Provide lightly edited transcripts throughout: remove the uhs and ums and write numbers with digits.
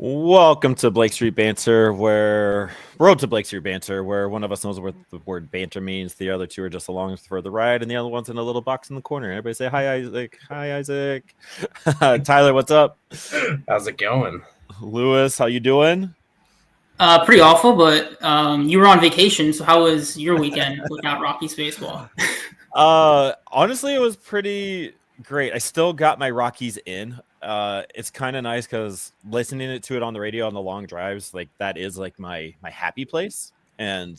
Welcome to Blake Street Banter, Road to Blake Street Banter, where one of us knows what the word banter means. The other two are just along for the ride, and the other one's in a little box in the corner. Everybody say, hi, Isaac. Hi, Isaac. Tyler, what's up? How's it going? Lewis, how you doing? Pretty awful, but you were on vacation, so how was your weekend without Rockies baseball? Honestly, it was pretty great. I still got my Rockies in. It's kind of nice because listening to it on the radio on the long drives, like that is like my happy place, and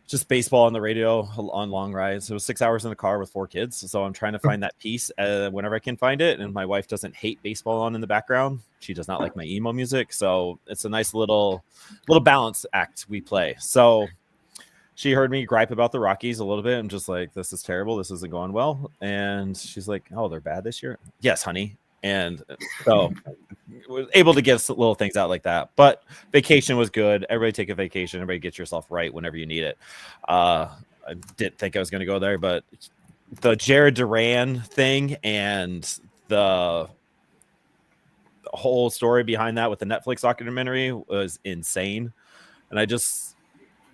just baseball on the radio on long rides. It was 6 hours in the car with 4 kids, so I'm trying to find that peace whenever I can find it. And my wife doesn't hate baseball on in the background. She does not like my emo music, so it's a nice little balance act we play. So she heard me gripe about the Rockies a little bit. I'm just like, this is terrible. This isn't going well. And she's like, oh, they're bad this year? Yes, honey. And so was able to get little things out like that. But vacation was good. Everybody take a vacation. Everybody get yourself right whenever you need it. I didn't think I was going to go there, but the Jared Duran thing and the whole story behind that with the Netflix documentary was insane. And I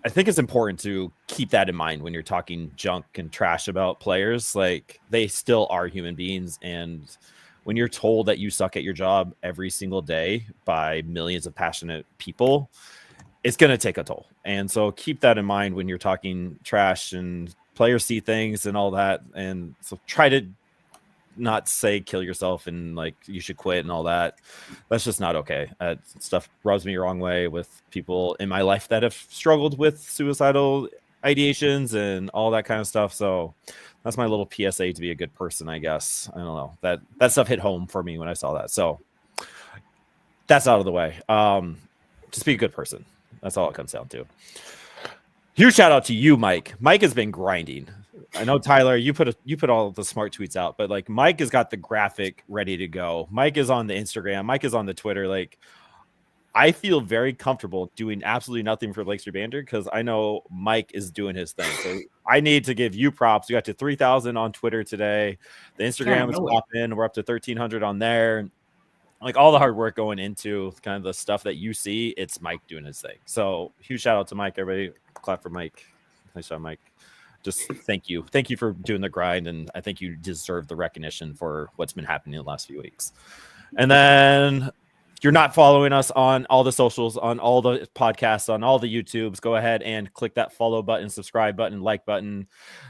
think it's important to keep that in mind when you're talking junk and trash about players. Like, they still are human beings, and when you're told that you suck at your job every single day by millions of passionate people, it's going to take a toll. And so keep that in mind when you're talking trash and players see things and all that. And so try to not say kill yourself and like you should quit and all that. That's just not okay. Stuff rubs me the wrong way with people in my life that have struggled with suicidal ideations and all that kind of stuff. So that's my little PSA to be a good person, I guess. I don't know. That stuff hit home for me when I saw that. So that's out of the way. Just be a good person. That's all it comes down to. Huge shout out to you, Mike. Mike has been grinding. I know, Tyler, you put all the smart tweets out, but like Mike has got the graphic ready to go. Mike is on the Instagram. Mike is on the Twitter. Like, I feel very comfortable doing absolutely nothing for Blake Street Banter because I know Mike is doing his thing. So I need to give you props. We got to 3,000 on Twitter today. The Instagram is popping. We're up to 1,300 on there. Like, all the hard work going into kind of the stuff that you see, it's Mike doing his thing. So huge shout out to Mike. Everybody clap for Mike. Nice job, Mike. Just thank you. Thank you for doing the grind. And I think you deserve the recognition for what's been happening in the last few weeks. And then you're not following us on all the socials, on all the podcasts, on all the YouTubes, go ahead and click that follow button, subscribe button, like button,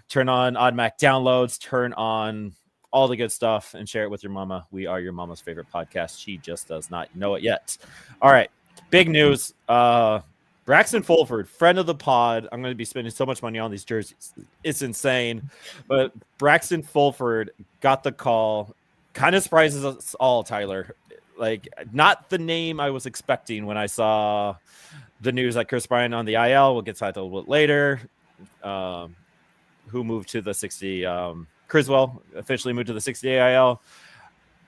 turn on automatic downloads, turn on all the good stuff, and share it with your mama. We are your mama's favorite podcast. She just does not know it yet. All right. Big news. Braxton Fulford, friend of the pod. I'm going to be spending so much money on these jerseys. It's insane. But Braxton Fulford got the call. Kind of surprises us all, Tyler. Like, not the name I was expecting when I saw the news that Chris Bryant on the IL. We'll get to that a little bit later. Who moved to the 60? Criswell officially moved to the 60-day IL.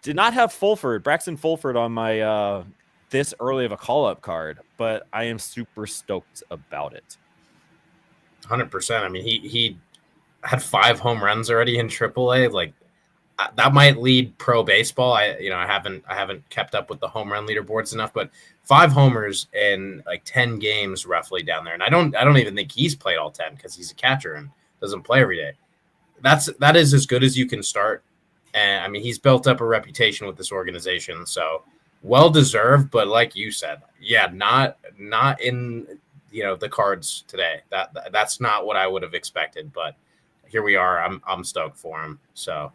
Did not have Braxton Fulford on my this early of a call-up card, but I am super stoked about it. 100%. I mean, he had 5 home runs already in AAA. Like, that might lead pro baseball. I haven't kept up with the home run leaderboards enough, but 5 homers in like 10 games roughly down there. And I don't even think he's played all 10 because he's a catcher and doesn't play every day. That is as good as you can start. And I mean, he's built up a reputation with this organization, so well deserved. But like you said, yeah, not in the cards today. That's not what I would have expected. But here we are. I'm stoked for him. So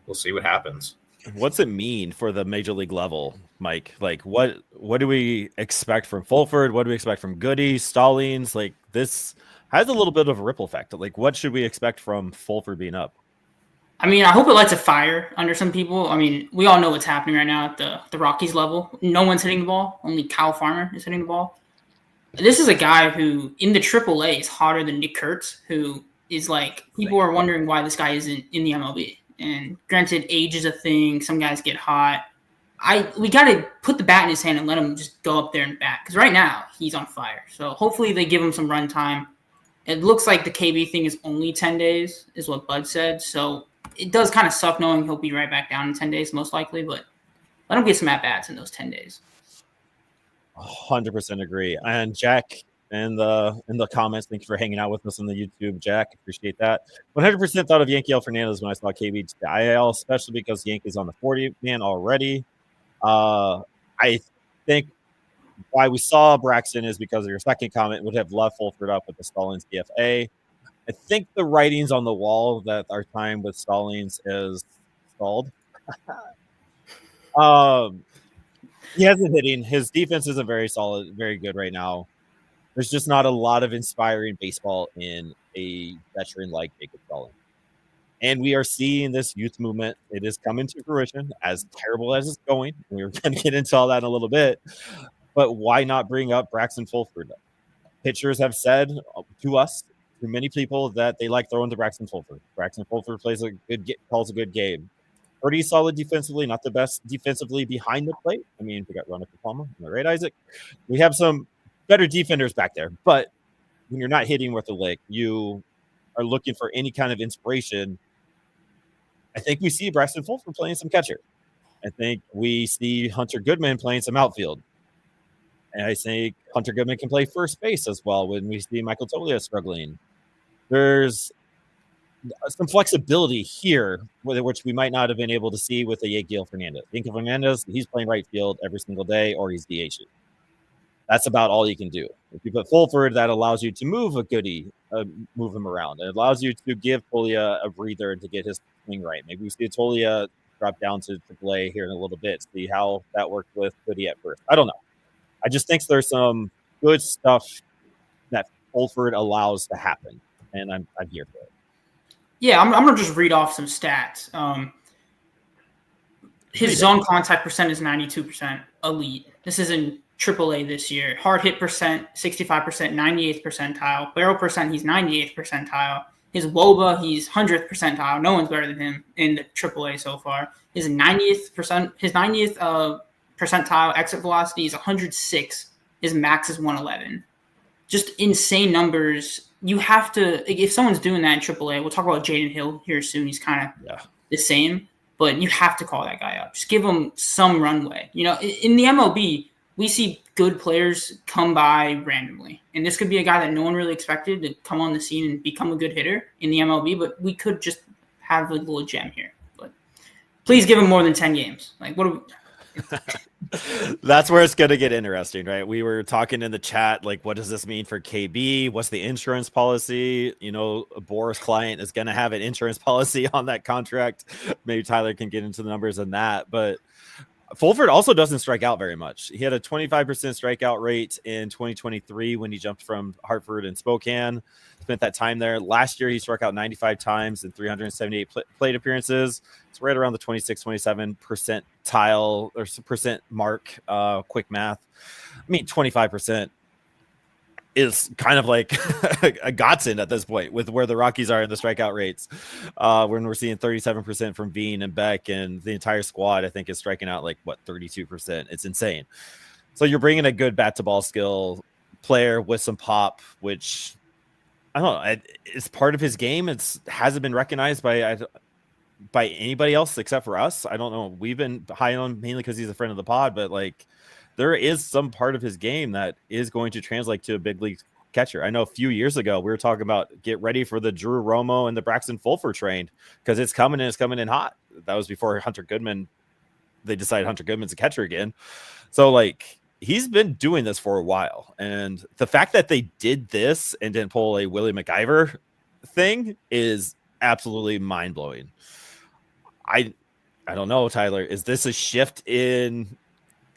we'll see what happens. What's it mean for the major league level, Mike? Like, what do we expect from Fulford? What do we expect from Goody, Stallings? Like, this has a little bit of a ripple effect. Like, what should we expect from Fulford being up? I mean, I hope it lights a fire under some people. I mean, we all know what's happening right now at the Rockies level. No one's hitting the ball. Only Kyle Farmer is hitting the ball. This is a guy who, in the AAA, is hotter than Nick Kurtz, who is like, people are wondering why this guy isn't in the MLB. And granted, age is a thing. Some guys get hot. We got to put the bat in his hand and let him just go up there and bat. Because right now, he's on fire. So hopefully they give him some run time. It looks like the KB thing is only 10 days, is what Bud said. So it does kind of suck knowing he'll be right back down in 10 days, most likely. But let him get some at-bats in those 10 days. 100% agree. And Jack in the comments, thank you for hanging out with us on the YouTube, Jack. Appreciate that. 100% thought of Yankiel Fernandez when I saw KB to the IL, especially because Yankees on the 40-man already. I think why we saw Braxton is because of your second comment, would have left Fulford up with the Stallings DFA. I think the writing's on the wall that our time with Stallings is stalled. He hasn't hitting. His defense isn't very solid, very good right now. There's just not a lot of inspiring baseball in a veteran like Jacob Stallings. And we are seeing this youth movement. It is coming to fruition, as terrible as it's going. We're going to get into all that in a little bit. But why not bring up Braxton Fulford? Pitchers have said to us, to many people, that they like throwing to Braxton Fulford. Braxton Fulford calls a good game. Pretty solid defensively, not the best defensively behind the plate. I mean, we got Ronald Palma. Am I right, Isaac? We have some better defenders back there. But when you're not hitting with a lick, you are looking for any kind of inspiration. I think we see Braxton Fulford playing some catcher. I think we see Hunter Goodman playing some outfield. And I think Hunter Goodman can play first base as well when we see Michael Toglia struggling. There's some flexibility here, which we might not have been able to see with the Yankiel Fernandez. Yankiel Fernandez, he's playing right field every single day, or he's DHing. That's about all you can do. If you put Fulford, that allows you to move move him around. It allows you to give Toglia a breather and to get his swing right. Maybe we see Toglia drop down to AAA here in a little bit, see how that worked with Goody at first. I don't know. I just think there's some good stuff that Fulford allows to happen, and I'm here for it. Yeah, I'm going to just read off some stats. His zone contact percent is 92%, elite. This is in AAA this year. Hard hit percent, 65%, 98th percentile. Barrel percent, he's 98th percentile. His WOBA, he's 100th percentile. No one's better than him in the AAA so far. His 90th percentile exit velocity is 106. His max is 111. Just insane numbers. You have to, if someone's doing that in AAA, we'll talk about Jaden Hill here soon. He's kind of the same, but you have to call that guy up. Just give him some runway. You know, in the MLB, we see good players come by randomly, and this could be a guy that no one really expected to come on the scene and become a good hitter in the MLB, but we could just have a little gem here. But please give him more than 10 games. Like, what are we... That's where it's going to get interesting, right? We were talking in the chat, like, what does this mean for KB? What's the insurance policy? You know, Boris' client is going to have an insurance policy on that contract. Maybe Tyler can get into the numbers on that. But Fulford also doesn't strike out very much. He had a 25% strikeout rate in 2023 when he jumped from Hartford and Spokane. Spent that time there. Last year, he struck out 95 times in 378 plate appearances. It's right around the 27 percentile or percent mark. Quick math. I mean, 25% is kind of like a godsend at this point with where the Rockies are in the strikeout rates. When we're seeing 37% from Veen and Beck, and the entire squad, I think, is striking out like, 32%. It's insane. So you're bringing a good bat-to-ball skill player with some pop, which... I don't know. It's part of his game. Hasn't been recognized by anybody else except for us. I don't know. We've been high on him mainly because he's a friend of the pod, but like there is some part of his game that is going to translate to a big league catcher. I know a few years ago we were talking about get ready for the Drew Romo and the Braxton Fulford train because it's coming in hot. That was before Hunter Goodman. They decided Hunter Goodman's a catcher again. So like. He's been doing this for a while, and the fact that they did this and didn't pull a Willie McIver thing is absolutely mind-blowing. I don't know, Tyler. Is this a shift in,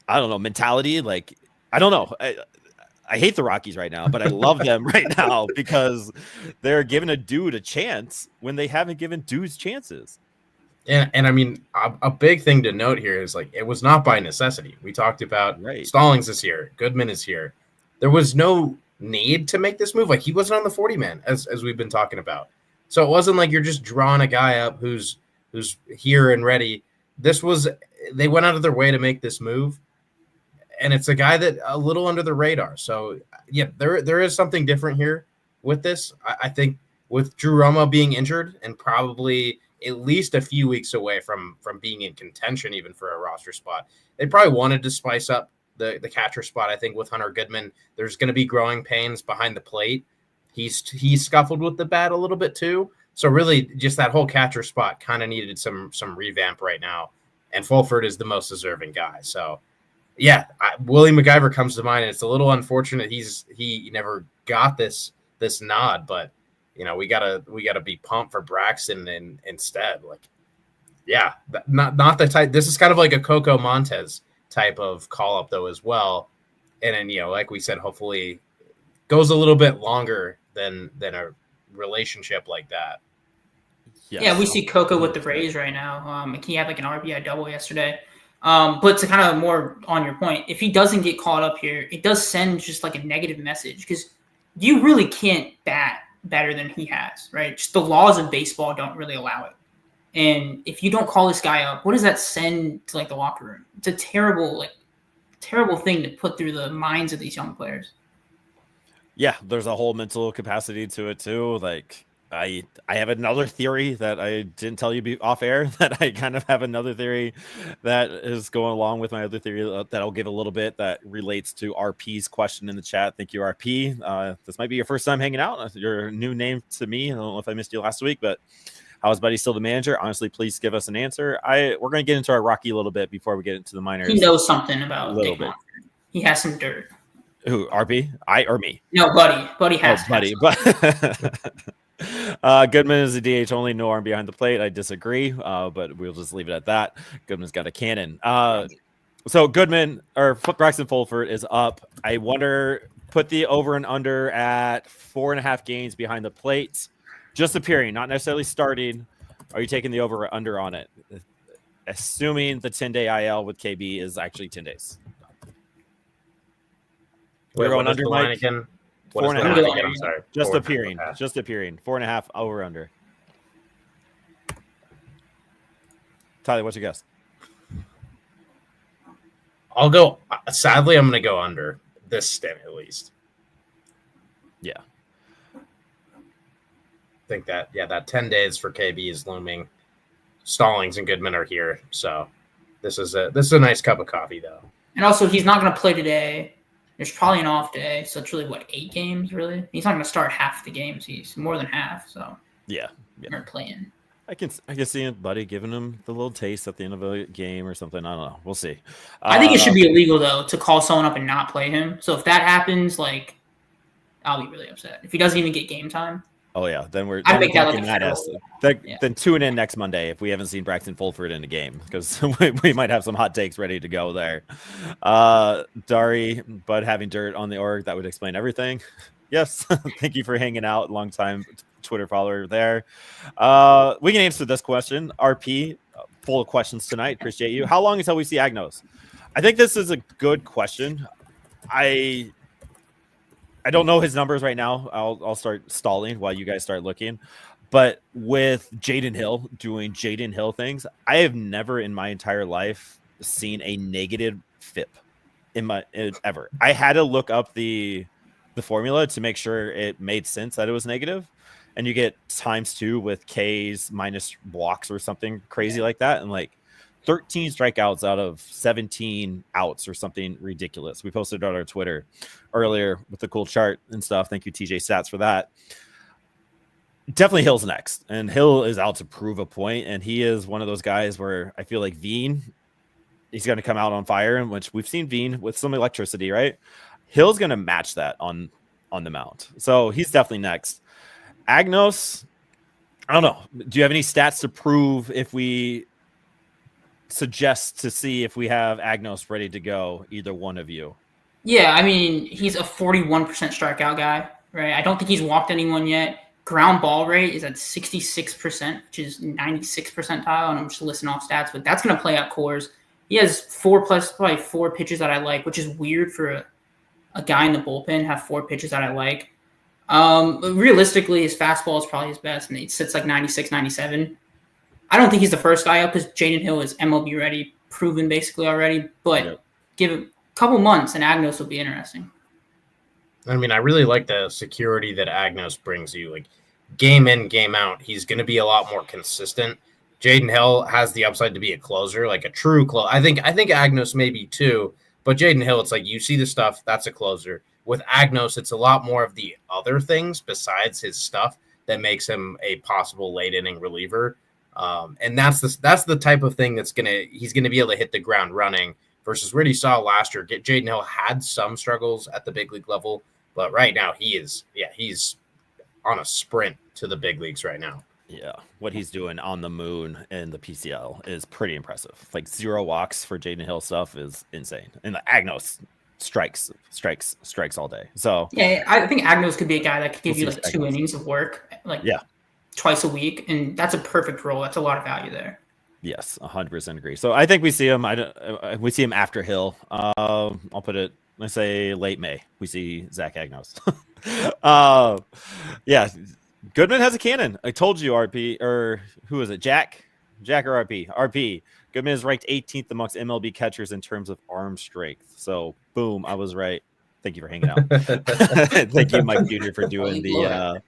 I don't know, mentality? Like, I don't know. I hate the Rockies right now, but I love them right now because they're giving a dude a chance when they haven't given dudes chances. And I mean, a big thing to note here is like it was not by necessity. We talked about Stallings is here, Goodman is here. There was no need to make this move. Like he wasn't on the 40-man as we've been talking about. So it wasn't like you're just drawing a guy up who's here and ready. They went out of their way to make this move, and it's a guy that a little under the radar. So yeah, there is something different here with this. I think with Drew Romo being injured and probably at least a few weeks away from being in contention even for a roster spot. They probably wanted to spice up the catcher spot. I think with Hunter Goodman, there's going to be growing pains behind the plate. He's scuffled with the bat a little bit too. So really just that whole catcher spot kind of needed some revamp right now. And Fulford is the most deserving guy. So yeah, Willie MacGyver comes to mind. And it's a little unfortunate he never got this nod, but we gotta be pumped for Braxton instead. Like, yeah, not the type. This is kind of like a Coco Montez type of call up though as well. And then like we said, hopefully goes a little bit longer than a relationship like that. Yes. Yeah, we see Coco with the Rays right now. He had like an RBI double yesterday. But to kind of more on your point, if he doesn't get caught up here, it does send just like a negative message because you really can't bat better than he has, right? Just the laws of baseball don't really allow it. And if you don't call this guy up, what does that send to like the locker room? It's a terrible thing to put through the minds of these young players. Yeah, there's a whole mental capacity to it too. Like I have another theory that I didn't tell you off air, that I kind of have another theory that is going along with my other theory that I'll give a little bit that relates to RP's question in the chat. Thank you, RP. This might be your first time hanging out. Your new name to me. I don't know if I missed you last week, but how is Buddy still the manager? Honestly, please give us an answer. We're going to get into our Rocky a little bit before we get into the minors. He knows something about a little bit. He has some dirt. Who, RP? Or me? No, Buddy. Buddy has. Oh, Buddy. But Goodman is a DH only, no arm behind the plate. I disagree, but we'll just leave it at that. Goodman's got a cannon. So Goodman or Braxton Fulford is up. I wonder, put the over and under at 4.5 games behind the plate. Just appearing, not necessarily starting. Are you taking the over or under on it? Assuming the 10-day IL with KB is actually 10 days. We're going under, Mike. 4.5. I'm sorry. Just appearing. 4.5 over under. Tyler, what's your guess? I'll go. Sadly, I'm going to go under this stint at least. Yeah. I think that that 10 days for KB is looming. Stallings and Goodman are here, so this is a nice cup of coffee though. And also, he's not going to play today. There's probably an off day, so it's really 8 games. Really, he's not going to start half the games. He's more than half. So yeah. They're playing. I can see him, Buddy, giving him the little taste at the end of a game or something. I don't know. We'll see. I think it should be illegal though to call someone up and not play him. So if that happens, I'll be really upset if he doesn't even get game time. Oh yeah, then we're I'd make that like a then tune in next Monday if we haven't seen Braxton Fulford in a game, because we might have some hot takes ready to go there. Dari, Bud having dirt on the org, that would explain everything. Yes, thank you for hanging out. Long time Twitter follower there. We can answer this question. RP, full of questions tonight. Appreciate you. How long until we see Agnos? I think this is a good question. I don't know his numbers right now. I'll start stalling while you guys start looking. But with Jaden Hill doing Jaden Hill things, I have never in my entire life seen a negative FIP ever. I had to look up the formula to make sure it made sense that it was negative. And you get ×2 with Ks minus blocks or something crazy like that. And 13 strikeouts out of 17 outs or something ridiculous. We posted it on our Twitter earlier with the cool chart and stuff. Thank you, TJ Stats, for that. Definitely Hill's next. And Hill is out to prove a point. And he is one of those guys where I feel like Veen, he's going to come out on fire, in which we've seen Veen with some electricity, right? Hill's going to match that on the mound. So he's definitely next. Agnos, I don't know. Do you have any stats to prove if we suggest to see if we have Agnos ready to go, either one of you? Yeah, I mean, he's a 41% strikeout guy, right? I don't think he's walked anyone yet. Ground ball rate is at 66%, which is 96th percentile, and I'm just listing off stats, but that's going to play out cores. He has 4 pitches that I like, which is weird for a guy in the bullpen have 4 pitches that I like. But realistically, his fastball is probably his best, and it sits 96, 97. I don't think he's the first guy up because Jaden Hill is MLB ready, proven basically already. But give it a couple months and Agnos will be interesting. I mean, I really like the security that Agnos brings you. Game in, game out, he's going to be a lot more consistent Jaden Hill has the upside to be a closer, like a true closer. I think Agnos maybe too, but Jaden Hill, it's like you see the stuff, that's a closer. With Agnos, it's a lot more of the other things besides his stuff that makes him a possible late inning reliever. And that's the type of thing he's gonna be able to hit the ground running versus what he saw last year. Jaden Hill had some struggles at the big league level, but right now he's on a sprint to the big leagues right now. Yeah, what he's doing on the moon in the PCL is pretty impressive. Like 0 walks for Jaden Hill stuff is insane. And the Agnos strikes all day. So yeah, I think Agnos could be a guy that could give you like 2 innings of work, like twice a week, and that's a perfect role. That's a lot of value there. Yes, 100% agree. So I think we see him. We see him after Hill. I'll put it. Let's say late May. We see Zach Agnos. Yeah. Goodman has a cannon. I told you, RP, or who is it? Jack or RP? RP. Goodman is ranked 18th amongst MLB catchers in terms of arm strength. So, boom, I was right. Thank you for hanging out. Thank you, Mike Jr., for doing the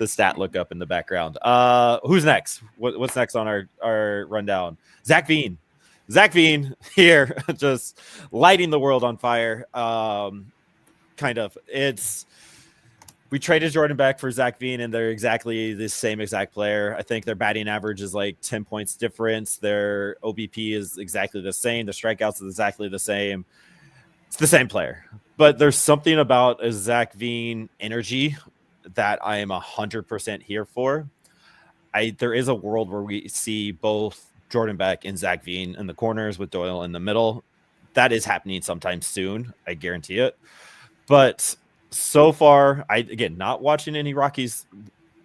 stat lookup in the background. Who's next? What's next on our rundown? Zac Veen. Zac Veen here, just lighting the world on fire. Kind of. We traded Jordan Beck for Zac Veen, and they're exactly the same exact player. I think their batting average is like 10 points difference. Their OBP is exactly the same. The strikeouts is exactly the same. It's the same player. But there's something about a Zac Veen energy that I am 100% here for. There is a world where we see both Jordan Beck and Zac Veen in the corners with Doyle in the middle. That is happening sometime soon. I guarantee it. But so far, again, not watching any Rockies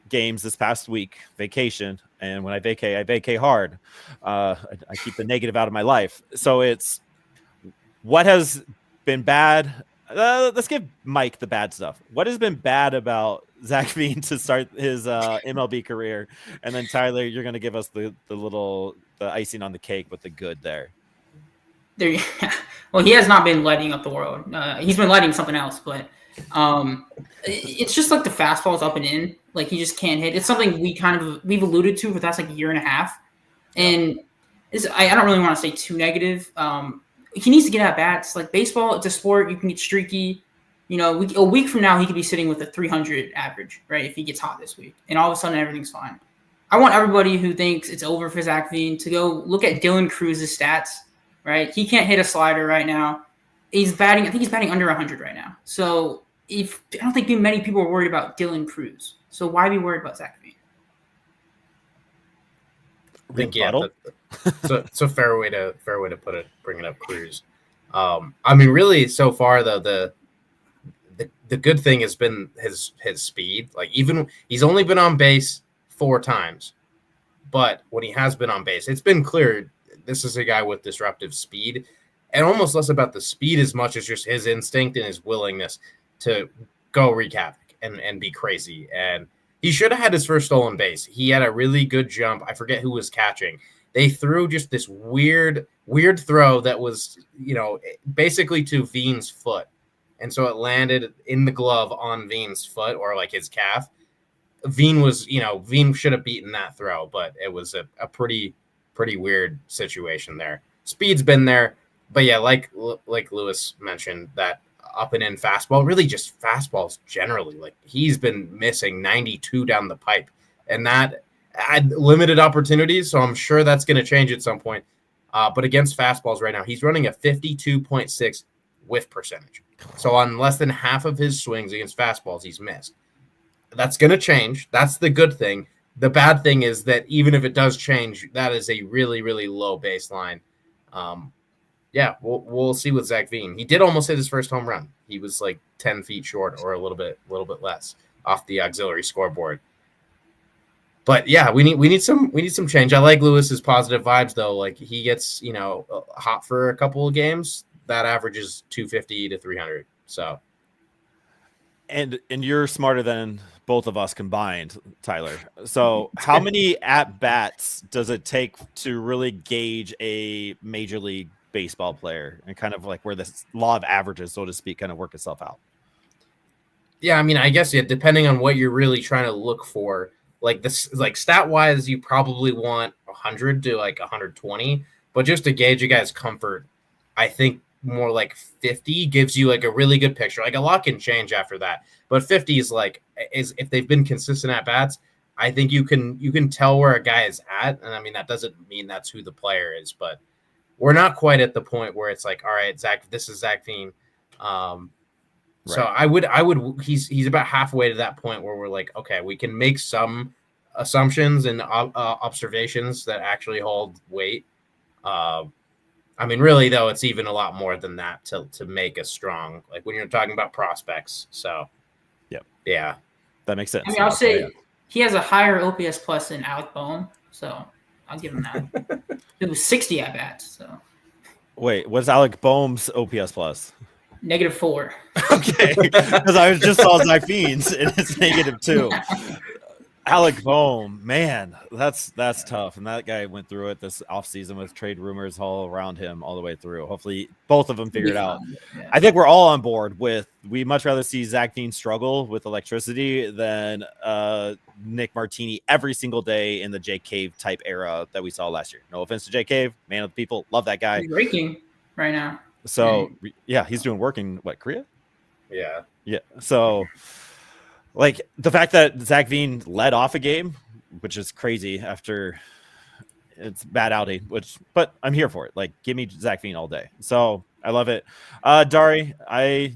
games this past week, vacation. And when I vacate hard. I keep the negative out of my life. So it's what has been bad. Let's give Mike the bad stuff. What has been bad about Zac Veen to start his MLB career? And then Tyler, you're going to give us the icing on the cake with the good there. Well, he has not been lighting up the world. He's been lighting something else, but it's just like the fastball's up and in. Like he just can't hit. It's something we've alluded to for the past like year and a half. And I don't really want to say too negative. He needs to get at bats. Like baseball, it's a sport. You can get streaky. You know, a week from now, he could be sitting with a 300 average, right? If he gets hot this week, and all of a sudden everything's fine. I want everybody who thinks it's over for Zac Veen to go look at Dylan Cruz's stats, right? He can't hit a slider right now. I think he's batting under 100 right now. So I don't think many people are worried about Dylan Cruz. So why be worried about Zac Veen? I think it's a fair way to put it. Bringing up Cruz. I mean, really, so far though, the good thing has been his speed. Like even he's only been on base 4 times, but when he has been on base, it's been clear this is a guy with disruptive speed, and almost less about the speed as much as just his instinct and his willingness to go wreak havoc and be crazy. And he should have had his first stolen base. He had a really good jump. I forget who was catching. They threw just this weird throw that was, basically to Veen's foot. And so it landed in the glove on Veen's foot or like his calf. Veen should have beaten that throw, but it was a pretty weird situation there. Speed's been there, but yeah, like Lewis mentioned, that up and in fastball, really just fastballs generally. Like he's been missing 92 down the pipe, and that had limited opportunities. So I'm sure that's going to change at some point. But against fastballs right now, he's running a 52.6 whiff percentage. So on less than half of his swings against fastballs, he's missed. That's going to change. That's the good thing. The bad thing is that even if it does change, that is a really, really low baseline. We'll see with Zac Veen. He did almost hit his first home run. He was like 10 feet short or a little bit less off the auxiliary scoreboard. But yeah, we need some change. I like Lewis's positive vibes though. Like he gets, hot for a couple of games. That averages 250 to 300. So, and you're smarter than both of us combined, Tyler. So how many at bats does it take to really gauge a Major League Baseball player and kind of like where the law of averages, so to speak, kind of work itself out? Yeah, I mean, I guess depending on what you're really trying to look for. like this, like stat wise, you probably want 100 to like 120, but just to gauge a guy's comfort, I think more like 50 gives you like a really good picture. Like a lot can change after that, but 50 is if they've been consistent at bats, I think you can tell where a guy is at. And I mean, that doesn't mean that's who the player is, but we're not quite at the point where it's like, all right, this is Zac Veen. So I would he's about halfway to that point where we're like, okay, we can make some assumptions and observations that actually hold weight. I mean, really though, it's even a lot more than that to make a strong, like when you're talking about prospects. So yeah, that makes sense. I mean, I'll say he has a higher OPS plus than Alec Boehm, so I'll give him that. It was 60 at bats. So wait, what's Alec Boehm's OPS plus? -4. Okay, because I just saw Zac Veen's and it's -2. Alec Boehm, man, that's tough. And that guy went through it this offseason with trade rumors all around him all the way through. Hopefully both of them figured out. Yeah. I think we're all on board with we much rather see Zac Veen struggle with electricity than Nick Martini every single day in the Jake Cave type era that we saw last year. No offense to Jake Cave, man of the people, love that guy. He's breaking right now. So yeah, he's doing work in Korea? Yeah. So like the fact that Zac Veen led off a game, which is crazy after it's bad outing, but I'm here for it. Like, give me Zac Veen all day. So I love it. Dari, I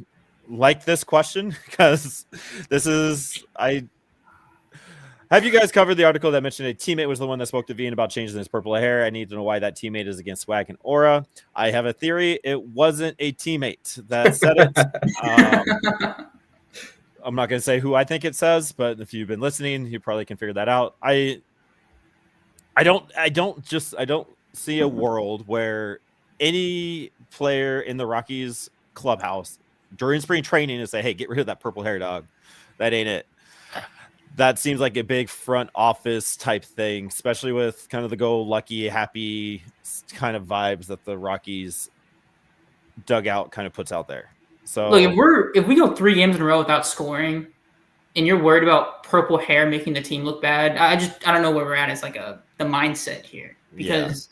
like this question because have you guys covered the article that mentioned a teammate was the one that spoke to Veen about changing his purple hair? I need to know why that teammate is against swag and aura. I have a theory. It wasn't a teammate that said it. I'm not going to say who I think it says, but if you've been listening, you probably can figure that out. I don't see a world where any player in the Rockies clubhouse during spring training is say, hey, get rid of that purple hair, dog. That ain't it. That seems like a big front office type thing, especially with kind of the go lucky, happy kind of vibes that the Rockies dugout kind of puts out there. So look, if we go 3 games in a row without scoring, and you're worried about purple hair making the team look bad, I don't know where we're at as like the mindset here, because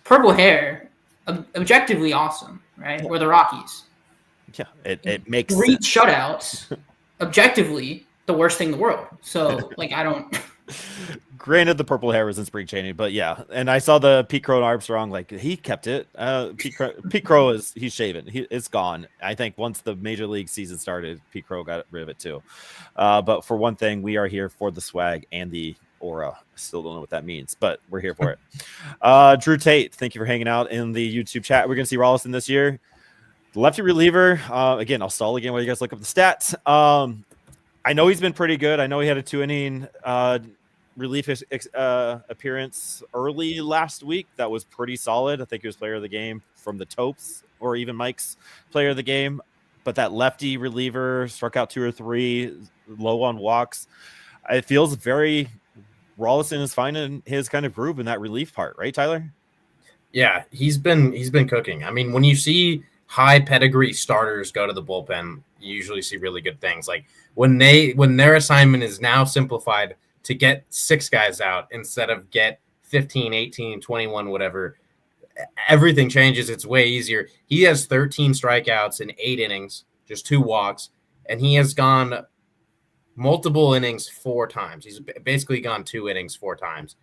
purple hair, objectively awesome, right? We're the Rockies. Yeah, it makes 3 shutouts, objectively the worst thing in the world. So like I don't. Granted, the purple hair was in spring training, but yeah. And I saw the Pete Crow and Armstrong, like he kept it. Pete Crow he's shaven. It's gone. I think once the major league season started, Pete Crow got rid of it too. But for one thing, we are here for the swag and the aura. I still don't know what that means, but we're here for it. Drew Tate, thank you for hanging out in the YouTube chat. We're gonna see Rollison this year. Lefty reliever. Again, I'll stall again while you guys look up the stats. I know he's been pretty good. I know he had a 2-inning relief appearance early last week. That was pretty solid. I think he was player of the game from the Topes or even Mike's player of the game. But that lefty reliever struck out 2 or 3, low on walks. It feels very Rollison is finding his kind of groove in that relief part, right, Tyler? Yeah, he's been cooking. I mean, when you see high pedigree starters go to the bullpen, you usually see really good things. Like when their assignment is now simplified to get 6 guys out instead of get 15, 18, 21, whatever, everything changes. It's way easier. He has 13 strikeouts in 8 innings, just 2 walks, and he has gone multiple innings 4 times. He's basically gone 2 innings 4 times.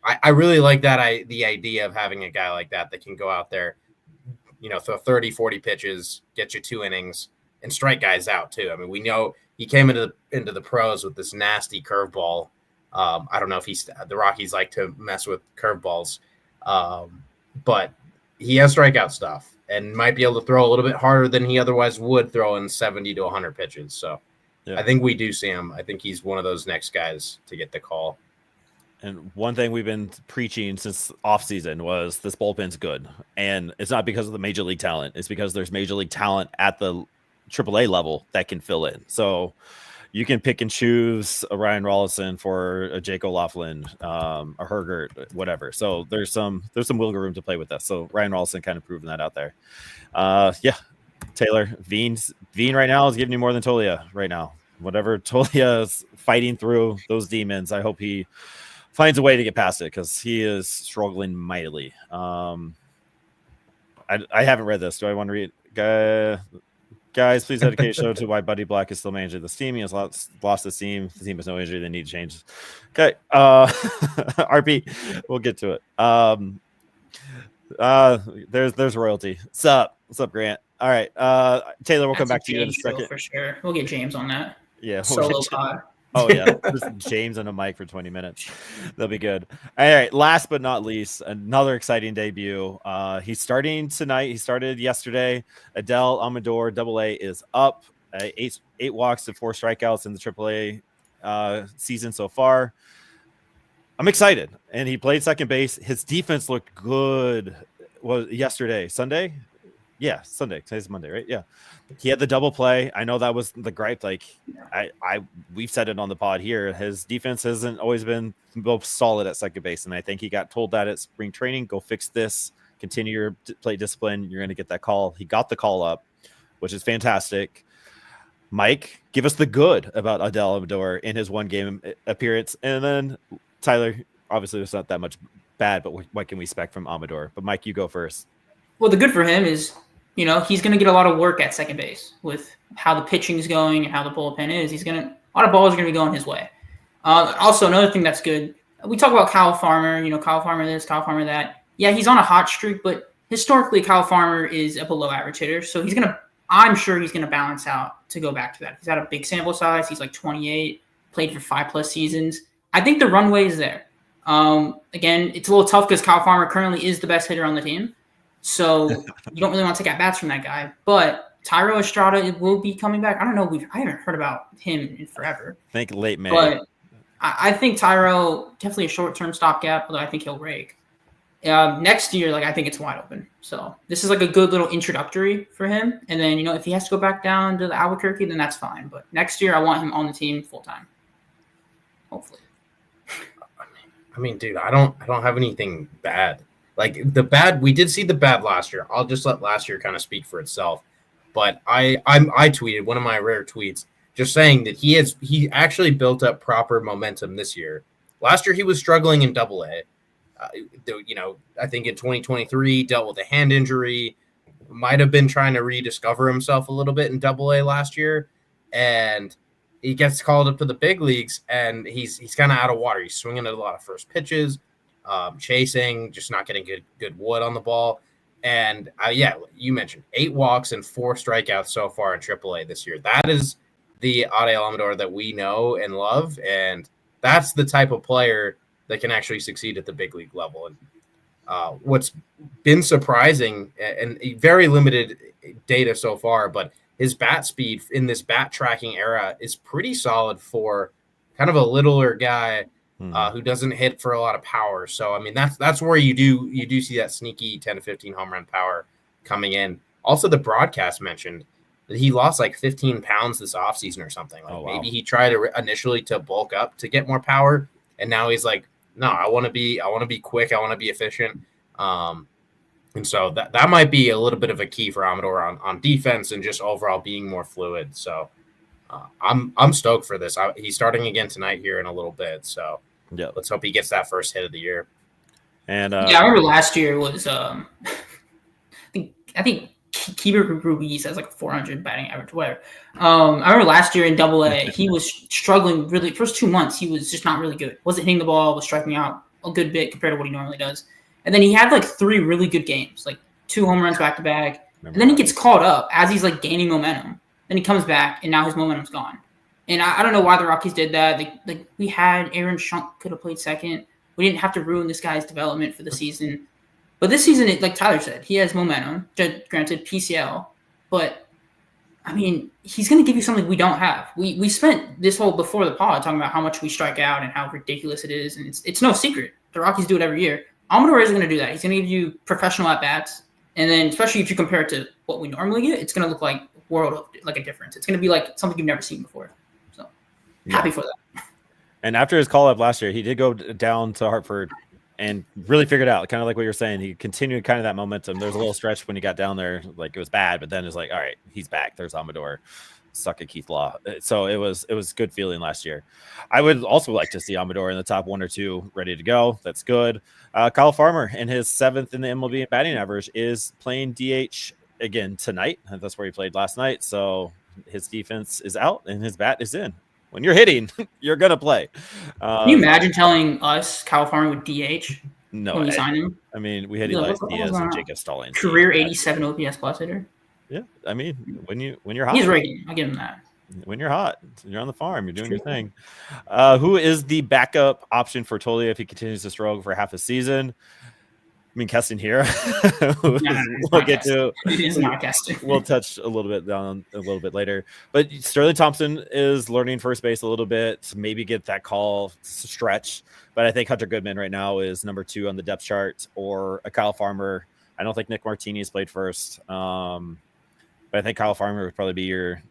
I really like that. The idea of having a guy like that can go out there, throw 30, 40 pitches, get you 2 innings, and strike guys out too. I mean, we know he came into the pros with this nasty curveball. I don't know if the Rockies like to mess with curveballs, but he has strikeout stuff and might be able to throw a little bit harder than he otherwise would throwing 70 to 100 pitches. So yeah. I think we do see him. I think he's one of those next guys to get the call. And one thing we've been preaching since offseason was this bullpen's good. And it's not because of the major league talent. It's because there's major league talent at the AAA level that can fill in. So you can pick and choose a Ryan Rollison for a Jake O'Loughlin, a Hergert, whatever. So there's some wiggle room to play with this. So Ryan Rollison kind of proving that out there. Yeah, Taylor, Veen right now is giving you more than Tolia right now. whatever Tolia is fighting through those demons, I hope he finds a way to get past it because he is struggling mightily. I haven't read this. Do I want to read? Guys, please dedicate show to why Buddy Black is still managing this team. He has lost the team. The team has no injury. They need to change. Okay. RP, we'll get to it. There's royalty. What's up, Grant? All right. Taylor, we'll come back to you in a second. For sure. We'll get James on that. Yeah. Solo pod. Oh, yeah. Just James and a mic for 20 minutes. They'll be good. All right. Last but not least, another exciting debut. He's starting tonight. He started yesterday. Adael Amador, AA, is up. 8 walks to 4 strikeouts in the AAA season so far. I'm excited. And he played second base. His defense looked good. Yesterday? Sunday? Yeah, Sunday. Today's Monday, right? Yeah. He had the double play. I know that was the gripe. Like we've said it on the pod here. His defense hasn't always been both solid at second base. And I think he got told that at spring training, go fix this, continue your play discipline. You're going to get that call. He got the call up, which is fantastic. Mike, give us the good about Adael Amador in his 1 game appearance. And then Tyler, obviously there's not that much bad, but what can we expect from Amador? But Mike, you go first. Well, the good for him is, he's going to get a lot of work at second base with how the pitching is going and how the bullpen is. A lot of balls are going to be going his way. Also, another thing that's good, we talk about Kyle Farmer, Kyle Farmer this, Kyle Farmer that. Yeah, he's on a hot streak, but historically Kyle Farmer is a below average hitter. So I'm sure he's going to balance out to go back to that. He's got a big sample size. He's like 28, played for 5+ seasons. I think the runway is there. Again, it's a little tough because Kyle Farmer currently is the best hitter on the team. So you don't really want to take at-bats from that guy. But Thairo Estrada will be coming back. I don't know. I haven't heard about him in forever. I think late May. But I think Thairo, definitely a short-term stopgap, although I think he'll rake. Next year, I think it's wide open. So this is a good little introductory for him. And then, if he has to go back down to the Albuquerque, then that's fine. But next year, I want him on the team full-time. Hopefully. I mean, dude, I don't have anything bad. The bad, we did see the bad last year. I'll just let last year kind of speak for itself. But I tweeted one of my rare tweets just saying that he actually built up proper momentum this year. Last year he was struggling in AA. I think in 2023 dealt with a hand injury, might have been trying to rediscover himself a little bit in AA last year, and he gets called up to the big leagues and he's kind of out of water. He's swinging at a lot of first pitches. Chasing, just not getting good wood on the ball. And you mentioned 8 walks and 4 strikeouts so far in AAA this year. That is the Adael Amador that we know and love, and that's the type of player that can actually succeed at the big league level. And what's been surprising and very limited data so far, but his bat speed in this bat tracking era is pretty solid for kind of a littler guy. Who doesn't hit for a lot of power. So, I mean, that's where you do see that sneaky 10 to 15 home run power coming in. Also, the broadcast mentioned that he lost 15 pounds this offseason or something. Maybe he tried initially to bulk up to get more power, and now he's like, no, I want to be quick. I want to be efficient. And so that might be a little bit of a key for Amador on defense and just overall being more fluid. So I'm stoked for this. He's starting again tonight here in a little bit. So yeah, let's hope he gets that first hit of the year. And I remember last year was I think Keeper Ruiz has 400 batting average, whatever. I remember last year in AA, he was struggling really. First 2 months, he was just not really good. Wasn't hitting the ball, was striking out a good bit compared to what he normally does. And then he had 3 really good games, 2 home runs back to back. And then he gets called up as he's gaining momentum. Then he comes back, and now his momentum's gone. And I don't know why the Rockies did that. We had Aaron Schunk could have played second. We didn't have to ruin this guy's development for the season. But this season, like Tyler said, he has momentum. Granted, PCL. But, I mean, he's going to give you something we don't have. We spent this whole before the pod talking about how much we strike out and how ridiculous it is. And it's no secret. The Rockies do it every year. Amador isn't going to do that. He's going to give you professional at-bats. And then, especially if you compare it to what we normally get, it's going to look like a difference. It's going to be like something you've never seen before. So, happy for that. And after his call-up last year, he did go down to Hartford and really figured out, kind of like what you're saying. He continued kind of that momentum. There's a little stretch when he got down there, it was bad, but then it's all right, he's back. There's Amador. suck at Keith Law. So it was good feeling last year. I would also like to see Amador in the top 1 or 2 ready to go. That's good. Kyle Farmer in his 7th in the MLB batting average is playing DH again tonight. That's where he played last night. So his defense is out and his bat is in. When you're hitting, you're going to play. Can you imagine telling us Kyle Farmer would DH no, when we signed him? I mean, we had Elias Diaz and Jacob Stallings. Career 87 OPS plus hitter. Yeah, I mean, when you're hot, he's ready. I'll give him that. When you're hot, you're on the farm, you're doing your thing. Who is the backup option for Tolia if he continues to struggle for half a season? I mean, Keston here. We'll get to. It is not Keston. We'll touch a little bit down a little bit later. But Sterling Thompson is learning first base a little bit to maybe get that call stretch. But I think Hunter Goodman right now is number 2 on the depth chart, or a Kyle Farmer. I don't think Nick Martinez played first. But I think Kyle Farmer would probably be your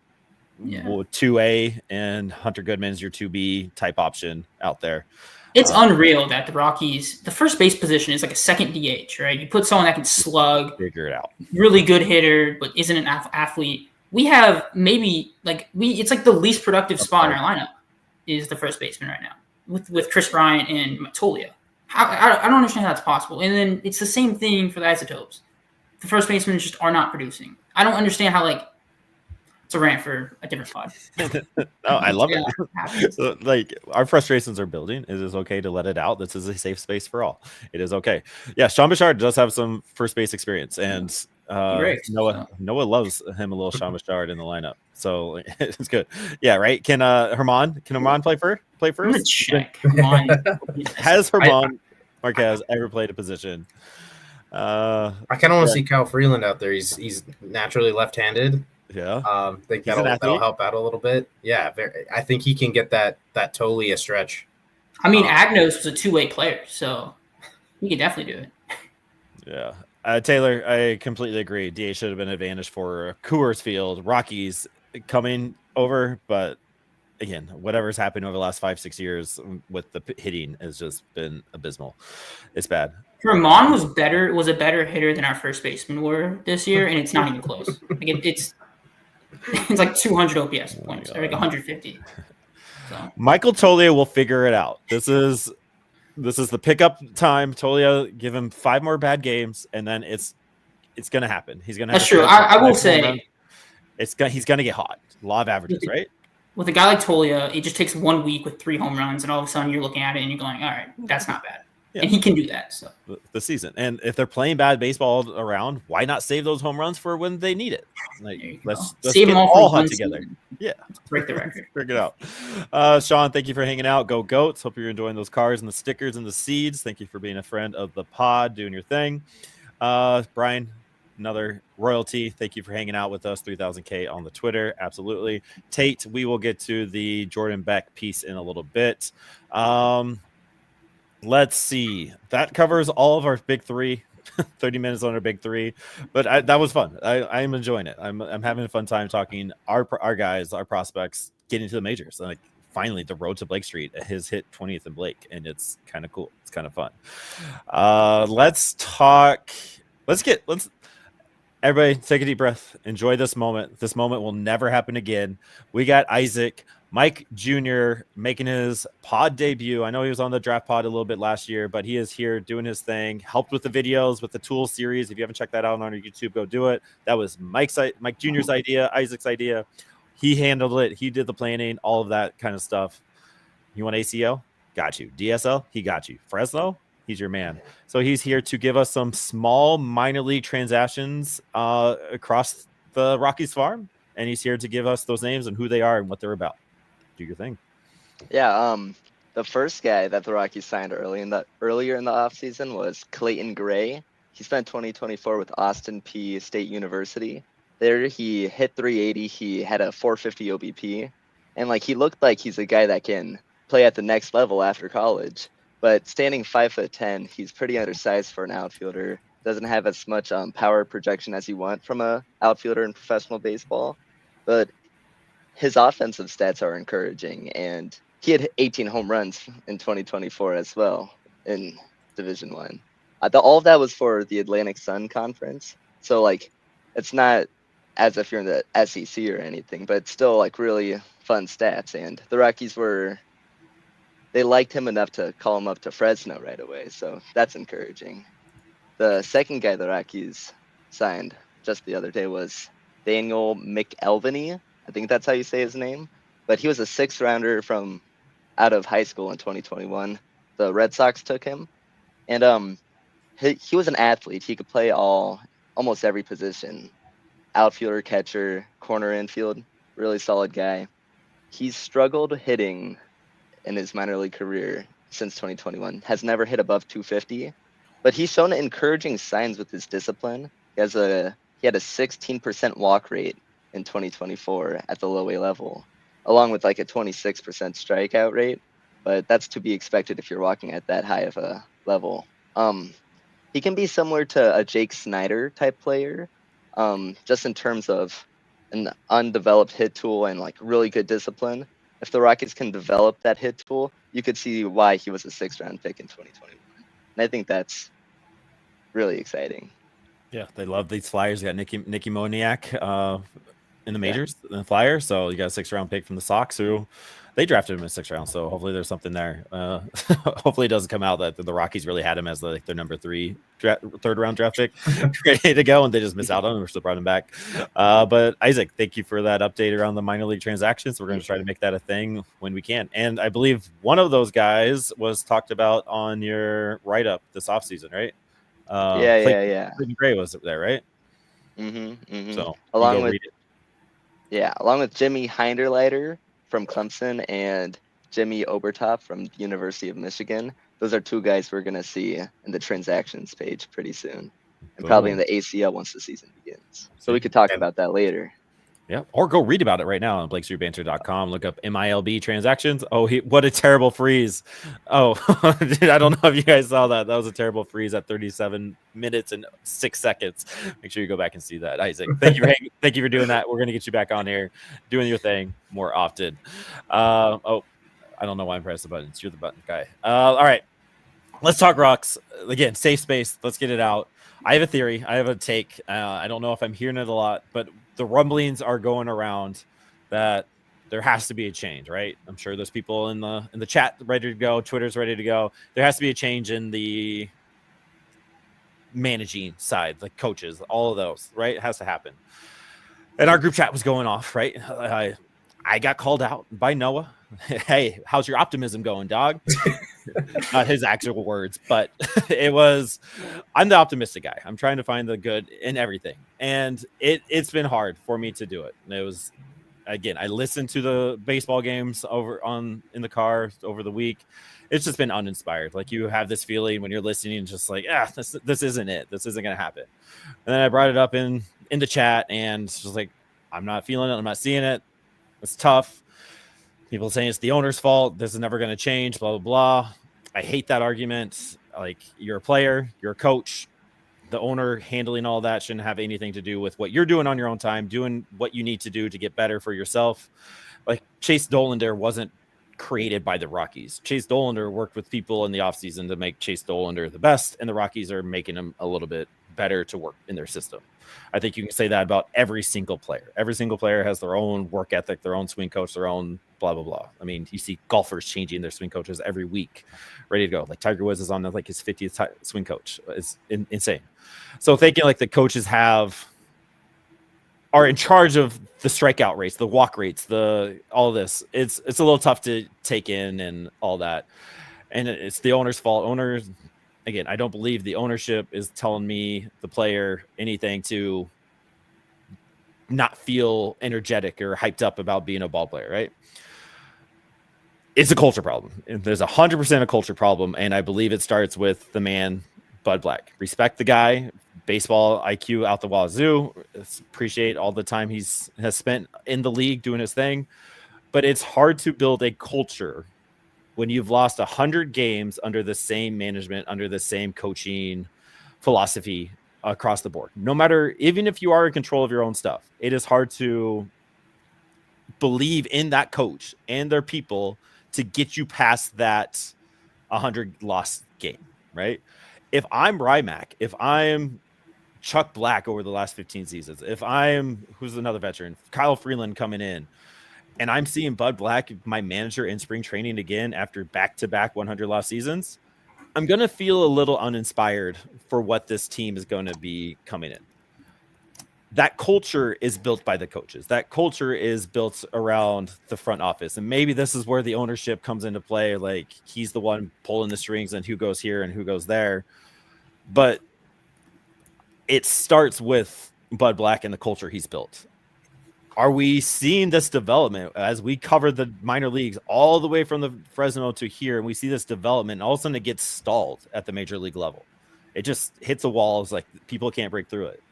2A, and Hunter Goodman's your 2B type option out there. It's unreal that the Rockies, the first base position is like a second DH, right? You put someone that can slug, figure it out, really good hitter, but isn't an athlete. We have maybe it's like the least productive spot in our lineup is the first baseman right now with Chris Bryant and Tolia. I don't understand how that's possible. And then it's the same thing for the Isotopes. The first basemen just are not producing. I don't understand how it's a rant for a different pod. Oh, I love it. So, our frustrations are building. It is okay to let it out. This is a safe space for all. It is okay. Yeah, Sean Bouchard does have some first base experience, and Noah loves him a little Sean Bouchard in the lineup. So it's good. Yeah, right. Can Herman play first? I'm gonna check. Has Herman Marquez ever played a position? I kind of want to see Kyle Freeland out there. He's naturally left-handed. Yeah, I think that'll help out a little bit. Yeah, I think he can get that Tolia stretch. I mean, Agnos was a 2-way player, so he could definitely do it. Yeah, Taylor, I completely agree. DH should have been an advantage for Coors Field, Rockies coming over, but again, whatever's happened over the last 5-6 years with the hitting has just been abysmal. It's bad. Herman was a better hitter than our first baseman were this year, and it's not even close. It's like 200 OPS points, or 150. So. Michael Tolia will figure it out. This is the pickup time. Tolia, give him 5 more bad games, and then it's going to happen. He's going to. That's true. I will say, he's going to get hot. Law of averages, right? With a guy like Tolia, it just takes 1 week with 3 home runs, and all of a sudden you're looking at it and you're going, "All right, that's not bad." Yeah. And he can do that. So the season, and if they're playing bad baseball around, why not save those home runs for when they need it? Let's save them all hot together. Season. Yeah, break the record. Figure it out. Sean, thank you for hanging out. Go Goats! Hope you're enjoying those cars and the stickers and the seeds. Thank you for being a friend of the pod, doing your thing. Brian, another royalty. Thank you for hanging out with us. 3000K on the Twitter. Absolutely. Tate, we will get to the Jordan Beck piece in a little bit. Let's see. That covers all of our big 3. 30 minutes on our big 3, but that was fun. I'm enjoying it. I'm having a fun time talking our guys, our prospects getting to the majors. Finally, the road to Blake Street has hit 20th and Blake, and it's kind of cool. It's kind of fun. Let's everybody take a deep breath. Enjoy this moment. This moment will never happen again. We got Isaac Mike Jr. making his pod debut. I know he was on the draft pod a little bit last year, but he is here doing his thing. Helped with the videos, with the tool series. If you haven't checked that out on our YouTube, go do it. That was Mike Jr.'s idea, Isaac's idea. He handled it. He did the planning, all of that kind of stuff. You want ACO? Got you. DSL? He got you. Fresno? He's your man. So he's here to give us some small minor league transactions across the Rockies farm, and he's here to give us those names and who they are and what they're about. Do your thing. Yeah, the first guy that the Rockies signed earlier in the offseason was Clayton Gray. He spent 2024 with Austin Peay State University. There he hit 380. He had a 450 OBP, and he looked like he's a guy that can play at the next level after college. But standing 5'10", he's pretty undersized for an outfielder. Doesn't have as much power projection as you want from a outfielder in professional baseball, but his offensive stats are encouraging, and he had 18 home runs in 2024 as well in Division I. All of that was for the Atlantic Sun Conference, so it's not as if you're in the SEC or anything, but still like really fun stats. And the Rockies they liked him enough to call him up to Fresno right away. So that's encouraging. The second guy the Rockies signed just the other day was Daniel McElveny. I think that's how you say his name. But he was a 6th rounder from out of high school in 2021. The Red Sox took him. And he was an athlete. He could play almost every position. Outfielder, catcher, corner, infield. Really solid guy. He's struggled hitting in his minor league career since 2021. Has never hit above 250. But he's shown encouraging signs with his discipline. He had a 16% walk rate in 2024 at the low A level, along with like a 26% strikeout rate. But that's to be expected if you're walking at that high of a level. He can be similar to a Jake Snyder type player, just in terms of an undeveloped hit tool and like really good discipline. If the Rockets can develop that hit tool, you could see why he was a 6th round pick in 2021. And I think that's really exciting. Yeah, they love these Flyers. You got Nicky Moniak in the majors, in the Flyers. So you got a 6th round pick from the Sox who they drafted him in 6th round. So hopefully there's something there. Hopefully it doesn't come out that the Rockies really had him as their number 3 3rd round draft pick ready to go, and they just miss out on him. We're still brought him back. But Isaac, thank you for that update around the minor league transactions. We're going to try to make that a thing when we can. And I believe one of those guys was talked about on your write-up this offseason, right? Clayton Gray was there, right? So along with Jimmy Hinderleiter from Clemson and Jimmy Obertop from the University of Michigan. Those are 2 guys we're going to see in the transactions page pretty soon, and probably in the ACL once the season begins. So we could talk about that later. Yeah, or go read about it right now on BlakeStreetBanter.com. Look up MILB transactions. Oh, what a terrible freeze! Oh, dude, I don't know if you guys saw that. That was a terrible freeze at 37 minutes and 6 seconds. Make sure you go back and see that. Isaac, thank you for doing that. We're gonna get you back on here, doing your thing more often. I don't know why I'm pressing the buttons. You're the button guy. All right, let's talk Rocks again. Safe space. Let's get it out. I have a theory. I have a take. I don't know if I'm hearing it a lot, but the rumblings are going around that there has to be a change, right? I'm sure there's people in the chat ready to go. Twitter's ready to go. There has to be a change in the managing side, like coaches, all of those, right? It has to happen. And our group chat was going off, right? I got called out by Noah. Hey, how's your optimism going, dog? Not his actual words, but it was, I'm the optimistic guy. I'm trying to find the good in everything. And it's been hard for me to do it. And it was, again, I listened to the baseball games in the car over the week. It's just been uninspired. Like you have this feeling when you're listening, just like, this isn't it. This isn't going to happen. And then I brought it up in the chat and just like, I'm not feeling it. I'm not seeing it. It's tough. People saying it's the owner's fault. This is never going to change, blah, blah, blah. I hate that argument. Like, you're a player, you're a coach. The owner handling all that shouldn't have anything to do with what you're doing on your own time, doing what you need to do to get better for yourself. Like, Chase Dollander wasn't created by the Rockies. Chase Dollander worked with people in the offseason to make Chase Dollander the best, and the Rockies are making him a little bit better to work in their system. I think you can say that about every single player. Every single player has their own work ethic, their own swing coach, their own blah, blah, blah. I mean, you see golfers changing their swing coaches every week, ready to go. Like Tiger Woods is on like his 50th swing coach. It's insane. So thinking like the coaches are in charge of the strikeout rates, the walk rates, all of this. It's a little tough to take in and all that. And it's the owner's fault. Owners, again, I don't believe the ownership is telling me, the player, anything to not feel energetic or hyped up about being a ball player, right? It's a culture problem. There's 100% a culture problem, and I believe it starts with the man, Bud Black. Respect the guy, baseball IQ out the wazoo. Appreciate all the time has spent in the league doing his thing, but it's hard to build a culture when you've lost 100 games under the same management, under the same coaching philosophy across the board. No matter, even if you are in control of your own stuff, it is hard to believe in that coach and their people to get you past that 100 loss game, right? If I'm Rymack, if I'm Chuck Black over the last 15 seasons, if I'm, who's another veteran, Kyle Freeland coming in, and I'm seeing Bud Black, my manager in spring training again after back-to-back 100 loss seasons, I'm going to feel a little uninspired for what this team is going to be coming in. That culture is built by the coaches. That culture is built around the front office. And maybe this is where the ownership comes into play. Like, he's the one pulling the strings and who goes here and who goes there. But it starts with Bud Black and the culture he's built. Are we seeing this development as we cover the minor leagues all the way from the Fresno to here? And we see this development, and all of a sudden it gets stalled at the major league level. It just hits a wall. It's like people can't break through it.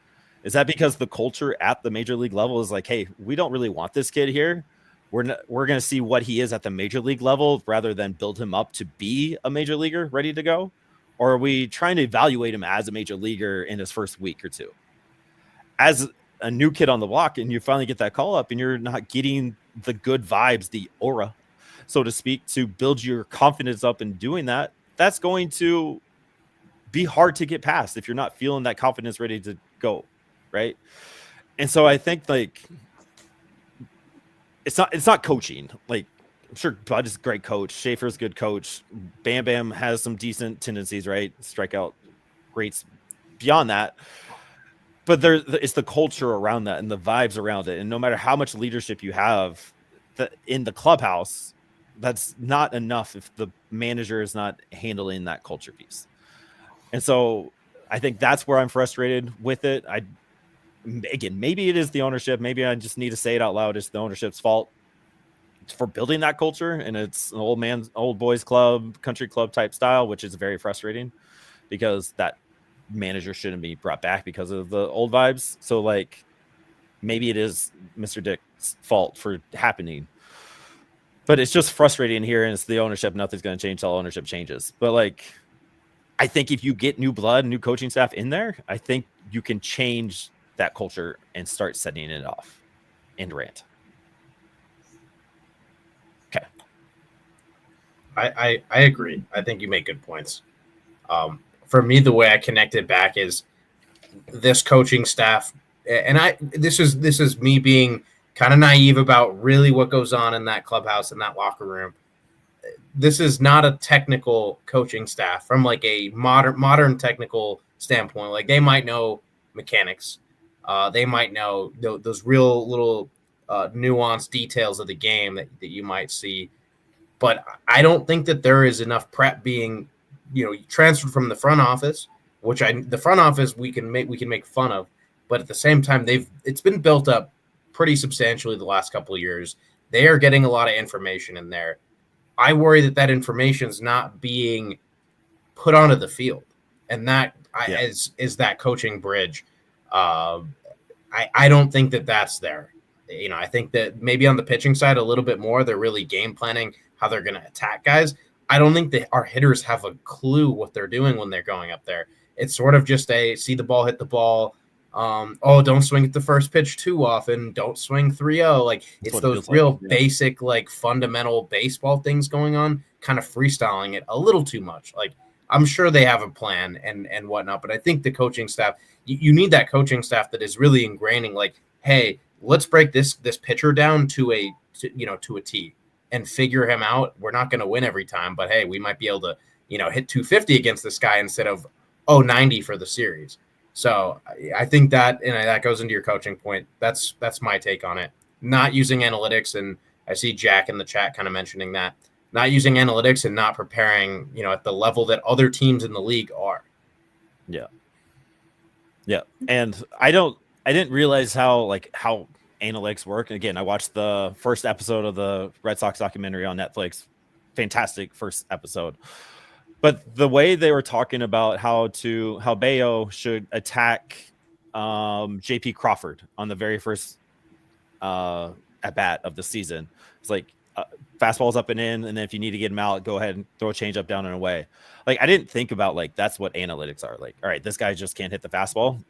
Is that because the culture at the major league level is like, hey, we don't really want this kid here. We're going to see what he is at the major league level rather than build him up to be a major leaguer ready to go? Or are we trying to evaluate him as a major leaguer in his first week or two? As a new kid on the block, and you finally get that call up and you're not getting the good vibes, the aura, so to speak, to build your confidence up in doing that, that's going to be hard to get past if you're not feeling that confidence ready to go. Right. And so I think like it's not coaching. Like, I'm sure Bud is a great coach. Schaefer's a good coach. Bam Bam has some decent tendencies, right? Strikeout rates beyond that. But it's the culture around that and the vibes around it. And no matter how much leadership you have in the clubhouse, that's not enough if the manager is not handling that culture piece. And so I think that's where I'm frustrated with it. Again, maybe it is the ownership. Maybe I just need to say it out loud. It's the ownership's fault for building that culture. And it's an old boys club, country club type style, which is very frustrating because that manager shouldn't be brought back because of the old vibes. So like, maybe it is Mr. Dick's fault for happening, but it's just frustrating here. And it's the ownership. Nothing's going to change till ownership changes. But like, I think if you get new blood, new coaching staff in there, I think you can change that culture and start setting it off. And rant. Okay. I agree. I think you make good points. For me, the way I connect it back is this coaching staff, and this is me being kind of naive about really what goes on in that clubhouse, in that locker room. This is not a technical coaching staff from like a modern technical standpoint. Like, they might know mechanics. They might know those real little nuanced details of the game that you might see. But I don't think that there is enough prep being, transferred from the front office, which the front office we can make fun of. But at the same time, it's been built up pretty substantially the last couple of years. They are getting a lot of information in there. I worry that information is not being put onto the field, and that is that coaching bridge. I don't think that that's there. I think that maybe on the pitching side a little bit more, they're really game planning how they're going to attack guys. I don't think that our hitters have a clue what they're doing when they're going up there. It's sort of just see the ball, hit the ball. Don't swing at the first pitch too often. Don't swing 3-0. Like, it's those real basic, like, fundamental baseball things going on, kind of freestyling it a little too much. Like, I'm sure they have a plan and whatnot, but I think the coaching staff, you need that coaching staff that is really ingraining, like, hey, let's break this pitcher down to a T and figure him out. We're not going to win every time, but hey, we might be able to, hit 250 against this guy instead of 90 for the series. So I think that, and that goes into your coaching point. That's my take on it. Not using analytics, and I see Jack in the chat kind of mentioning that. Not using analytics and not preparing, at the level that other teams in the league are. Yeah. Yeah. And I didn't realize how analytics work. And again, I watched the first episode of the Red Sox documentary on Netflix. Fantastic first episode. But the way they were talking about how Bayo should attack JP Crawford on the very first at bat of the season. It's like fastball's up and in, and then if you need to get him out, go ahead and throw a change up, down and away. Like, I didn't think about like that's what analytics are. Like, all right, this guy just can't hit the fastball,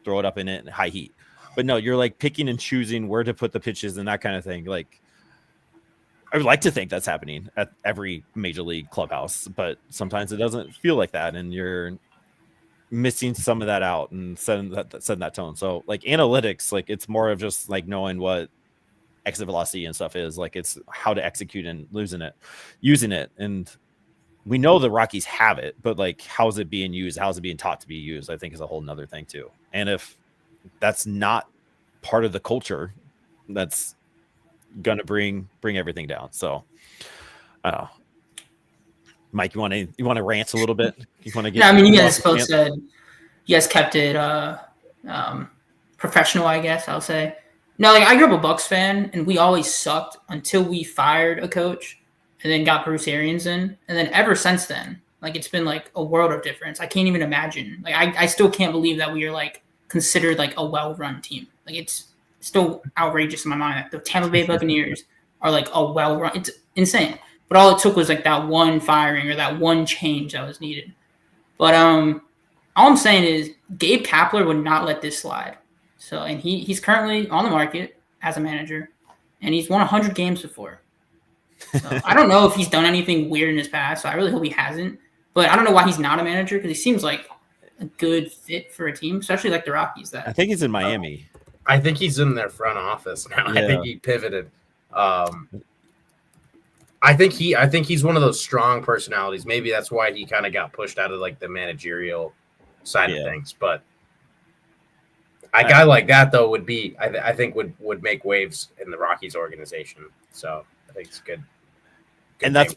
throw it up in it, high heat. But no, you're like picking and choosing where to put the pitches and that kind of thing. Like, I would like to think that's happening at every major league clubhouse, but sometimes it doesn't feel like that. And you're missing some of that out and setting that tone. So like analytics, like it's more of just like knowing what exit velocity and stuff is. Like it's how to execute and using it. And we know the Rockies have it, but like how's it being used? How's it being taught to be used? I think is a whole nother thing too. And if that's not part of the culture, that's gonna bring everything down. So I don't know. Mike, you want to rant a little bit? You want to get? Yeah, I mean, you guys both said you guys kept it professional, I guess I'll say. No, like I grew up a Bucks fan, and we always sucked until we fired a coach, and then got Bruce Arians in, and then ever since then, like it's been like a world of difference. I can't even imagine. Like I still can't believe that we are like considered like a well-run team. Like it's still outrageous in my mind that the Tampa Bay Buccaneers are like a well-run. It's insane. But all it took was like that one firing or that one change that was needed. But all I'm saying is Gabe Kapler would not let this slide. So, and he's currently on the market as a manager, and he's won 100 games before. So I don't know if he's done anything weird in his past. So I really hope he hasn't. But I don't know why he's not a manager because he seems like a good fit for a team, especially like the Rockies. I think he's in Miami. I think he's in their front office now. Yeah. I think he pivoted. I think he's one of those strong personalities. Maybe that's why he kind of got pushed out of like the managerial side of things. But a guy like that though would be, I think would make waves in the Rockies organization. So I think it's good. And that's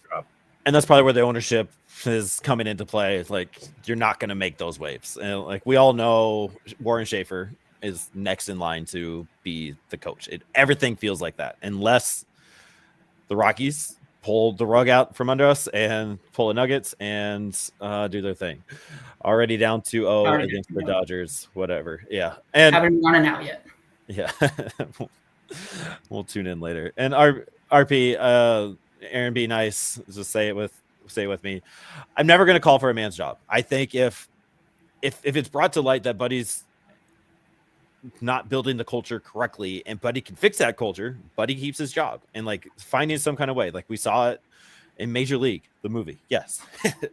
probably where the ownership is coming into play. It's like you're not going to make those waves. And like we all know, Warren Schaefer is next in line to be the coach. Everything feels like that, unless the Rockies pull the rug out from under us and pull the Nuggets and do their thing. Already down 2-0 against the Dodgers, whatever. Yeah. And haven't won it out yet. Yeah. We'll tune in later. And RP, Aaron, be nice. Just say it with me. I'm never going to call for a man's job. I think if it's brought to light that Buddy's not building the culture correctly and Buddy can fix that culture, Buddy keeps his job and like finding some kind of way. Like we saw it in Major League, the movie. Yes.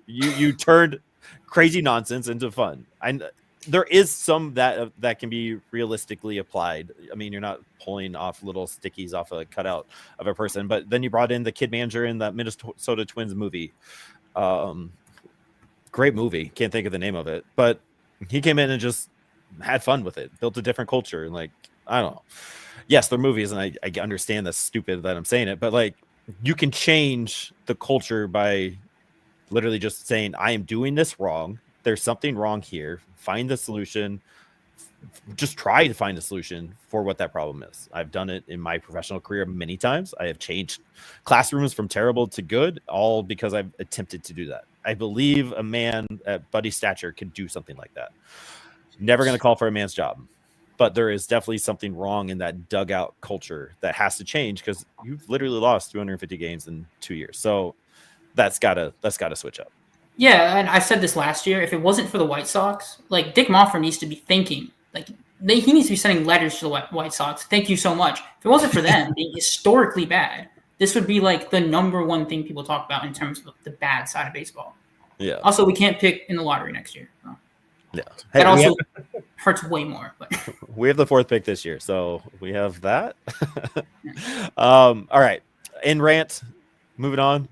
you turned crazy nonsense into fun. And there is some that can be realistically applied. I mean, you're not pulling off little stickies off a cutout of a person, but then you brought in the kid manager in that Minnesota Twins movie. Great movie. Can't think of the name of it, but he came in and just had fun with it, built a different culture. And like, I don't know. Yes, they're movies, and I understand that's stupid that I'm saying it, but like you can change the culture by literally just saying, I am doing this wrong. There's something wrong here. Find the solution. Just try to find a solution for what that problem is. I've done it in my professional career many times. I have changed classrooms from terrible to good, all because I've attempted to do that. I believe a man at Buddy's stature could do something like that. Never going to call for a man's job, but there is definitely something wrong in that dugout culture that has to change because you've literally lost 250 games in 2 years. So that's gotta switch up. Yeah, and I said this last year. If it wasn't for the White Sox, like Dick Monfort needs to be thinking, like he needs to be sending letters to the White Sox. Thank you so much. If it wasn't for them being historically bad, this would be like the number one thing people talk about in terms of the bad side of baseball. Yeah. Also, we can't pick in the lottery next year. So. Yeah. That also hurts way more. But we have the 4th pick this year, so we have that. All right. In rant, moving on.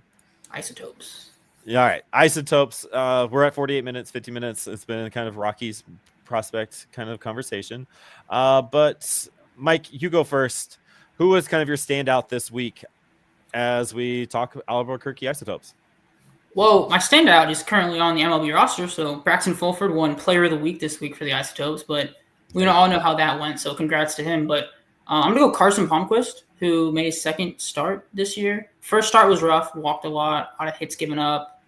Isotopes. Yeah, all right. Isotopes. We're at 48 minutes, 50 minutes. It's been kind of Rockies prospect kind of conversation. But Mike, you go first. Who was kind of your standout this week as we talk Albuquerque Isotopes? Well, my standout is currently on the MLB roster, so Braxton Fulford won Player of the Week this week for the Isotopes, but we all know how that went, so congrats to him. But I'm going to go Carson Palmquist, who made his 2nd start this year. First start was rough, walked a lot of hits given up.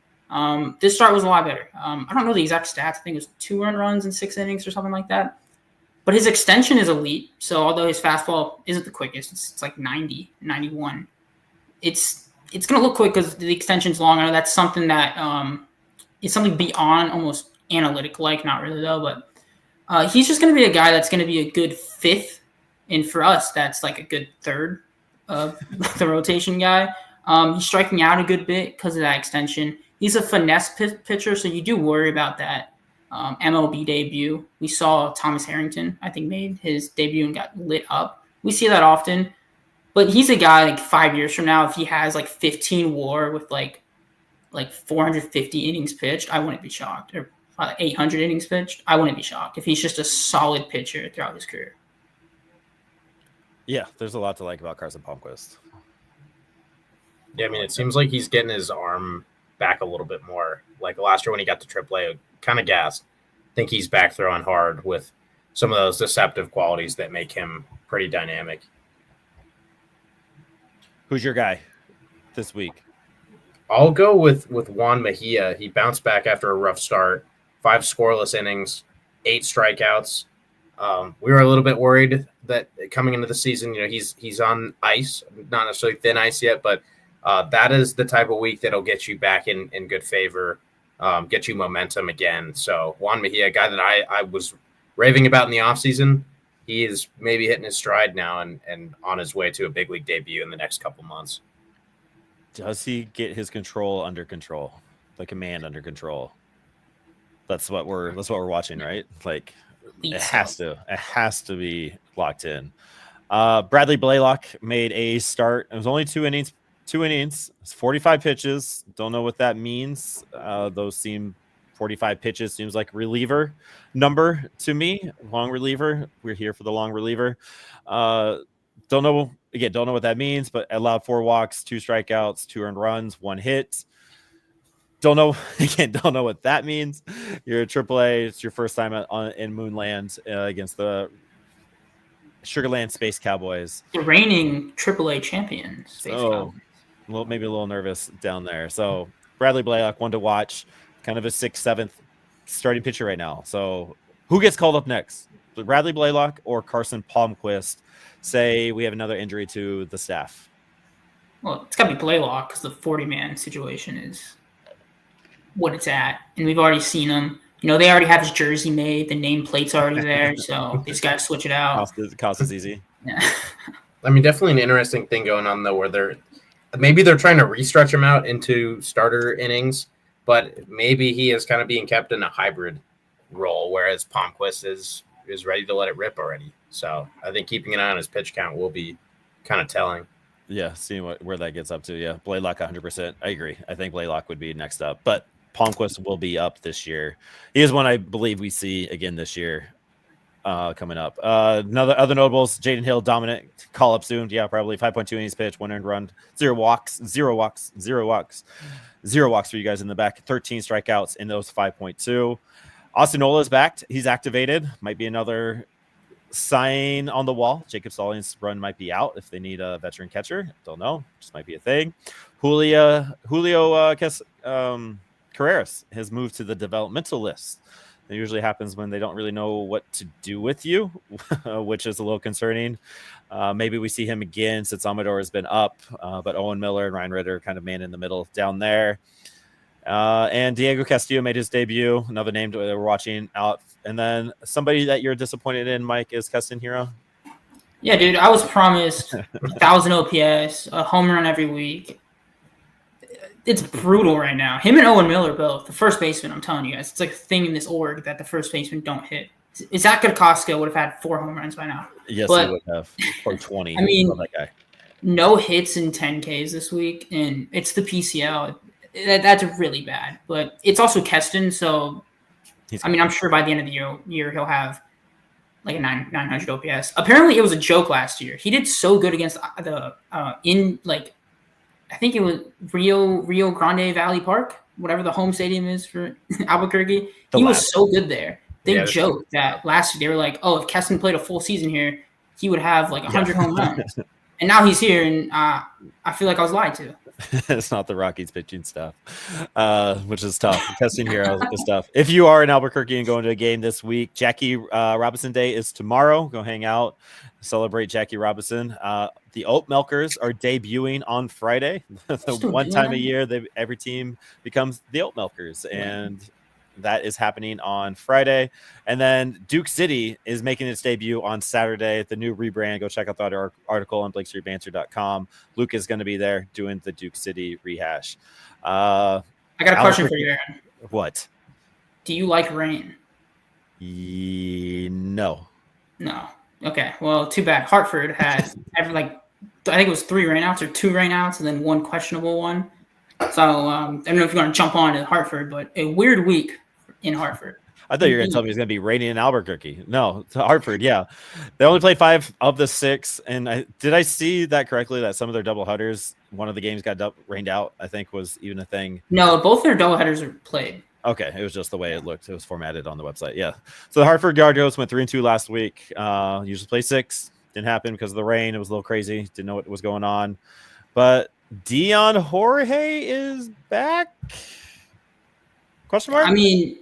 This start was a lot better. I don't know the exact stats. I think it was 2 earned runs in 6 innings or something like that. But his extension is elite, so although his fastball isn't the quickest, it's like 90, 91. It's going to look quick because the extension's long. I know that's something that is something beyond almost analytic-like, not really though, but he's just going to be a guy that's going to be a good 5th, and for us, that's like a good 3rd of the rotation guy. He's striking out a good bit because of that extension. He's a finesse pitcher, so you do worry about that. MLB debut. We saw Thomas Harrington, I think, made his debut and got lit up. We see that often. But he's a guy, like, 5 years from now, if he has, like, 15 WAR with, like 450 innings pitched, I wouldn't be shocked. Or 800 innings pitched, I wouldn't be shocked if he's just a solid pitcher throughout his career. Yeah, there's a lot to like about Carson Palmquist. Yeah, I mean, it seems like he's getting his arm back a little bit more. Like last year when he got to AAA, kind of gassed. I think he's back throwing hard with some of those deceptive qualities that make him pretty dynamic. Who's your guy this week? I'll go with Juan Mejia. He bounced back after a rough start. 5 scoreless innings, 8 strikeouts. We were a little bit worried that coming into the season, he's on ice, not necessarily thin ice yet, but that is the type of week that'll get you back in good favor, get you momentum again. So Juan Mejia, a guy that I was raving about in the offseason, he is maybe hitting his stride now and on his way to a big league debut in the next couple months. Does he get his control under control, the command under control? That's what we're watching, right? Like it has to be locked in. Bradley Blalock made a start. It was only 2 innings. It's 45 pitches. Don't know what that means. Those seem 45 pitches seems like reliever number to me. Long reliever. We're here for the long reliever. Don't know what that means, but allowed 4 walks, 2 strikeouts, 2 earned runs, 1 hit. Don't know what that means. You're at AAA. It's your first time in Moonland against the Sugarland Space Cowboys. The reigning AAA champions. Cowboys. Maybe a little nervous down there. So Bradley Blalock, one to watch, kind of a 6th, 7th starting pitcher right now. So who gets called up next? Bradley Blalock or Carson Palmquist? Say we have another injury to the staff. Well, it's got to be Blalock because the 40-man situation is what it's at. And we've already seen him. They already have his jersey made. The nameplate's already there. So they just got to switch it out. Cost is easy. Yeah. I mean, definitely an interesting thing going on, though, where they're trying to restretch him out into starter innings, but maybe he is kind of being kept in a hybrid role, whereas Palmquist is ready to let it rip already. So I think keeping an eye on his pitch count will be kind of telling. Yeah, seeing where that gets up to. Yeah, Blalock 100%. I agree. I think Blalock would be next up, but Palmquist will be up this year. He is one I believe we see again this year coming up. Other notables, Jaden Hill, dominant, call up soon. Yeah, probably 5.2 innings pitch, 1 earned run, 0 walks for you guys in the back, 13 strikeouts in those 5.2. Austin Nola is back. He's activated. Might be another sign on the wall. Jacob Stallings' run might be out if they need a veteran catcher. Don't know. Just might be a thing. Julio Carreras has moved to the developmental list. It usually happens when they don't really know what to do with you, which is a little concerning. Maybe we see him again since Amador has been up, but Owen Miller and Ryan Ritter kind of man in the middle down there. And Diego Castillo made his debut, another name that we're watching out. And then somebody that you're disappointed in, Mike, is Keston Hero. Yeah, dude, I was promised 1,000 OPS, a home run every week. It's brutal right now. Him and Owen Miller both. The first baseman, I'm telling you guys, it's like a thing in this org that the first baseman don't hit. Zach Gutkoska would have had 4 home runs by now. Yes, he would have. Or 20. I mean, that guy. No hits in 10Ks this week, and it's the PCL. That's really bad. But it's also Keston, so I'm sure by the end of the year he'll have like a 900 OPS. Apparently, it was a joke last year. He did so good against I think it was Rio Grande Valley Park, whatever the home stadium is for Albuquerque. He was so good there. They joked that last year. They were like, oh, if Keston played a full season here, he would have like 100 home runs. And now he's here, and I feel like I was lied to. It's not the Rockies pitching stuff, which is tough. Testing Hero is tough. If you are in Albuquerque and going to a game this week, Jackie Robinson Day is tomorrow. Go hang out, celebrate Jackie Robinson. The Oat Milkers are debuting on Friday. The one time a year, every team becomes the Oat Milkers, and that is happening on Friday. And then Duke City is making its debut on Saturday. The new rebrand. Go check out that article on BlakeStreetBanter.com. Luke is going to be there doing the Duke City rehash. I got a question for you, Aaron. What? Do you like rain? No. No. Okay. Well, too bad. Hartford had I think it was 3 rainouts or 2 rainouts and then 1 questionable one. So I don't know if you want to jump on to Hartford, but a weird week in Hartford. I thought you were going to tell me it's going to be raining in Albuquerque. No, to Hartford. Yeah. They only played 5 of the 6. And did I see that correctly? That some of their doubleheaders, one of the games got rained out, I think was even a thing. No, both their doubleheaders are played. Okay. It was just the way it looked. It was formatted on the website. Yeah. So the Hartford Gargos went 3-2 last week. Usually play 6. Didn't happen because of the rain. It was a little crazy. Didn't know what was going on. But Dion Jorge is back? Question mark? I mean,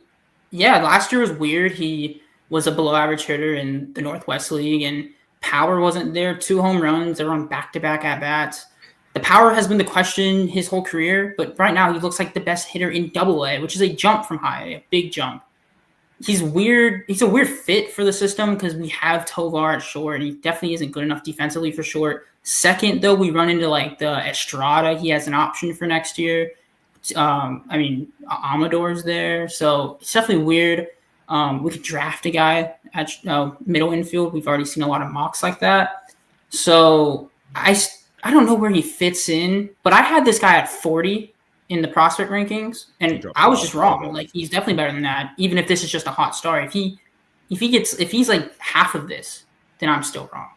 yeah, last year was weird. He was a below average hitter in the Northwest League, and power wasn't there. 2 home runs. They're on back-to-back at-bats. The power has been the question his whole career, but right now he looks like the best hitter in Double-A, which is a jump from high A, a big jump. He's weird. He's a weird fit for the system because we have Tovar at short, and he definitely isn't good enough defensively for short. Second, though, we run into like the Estrada. He has an option for next year. Amador's there, so it's definitely weird. We could draft a guy at middle infield. We've already seen a lot of mocks like that. So I don't know where he fits in, but I had this guy at 40 in the prospect rankings, and I was just wrong. Like, he's definitely better than that. Even if this is just a hot start, if he's like half of this, then I'm still wrong.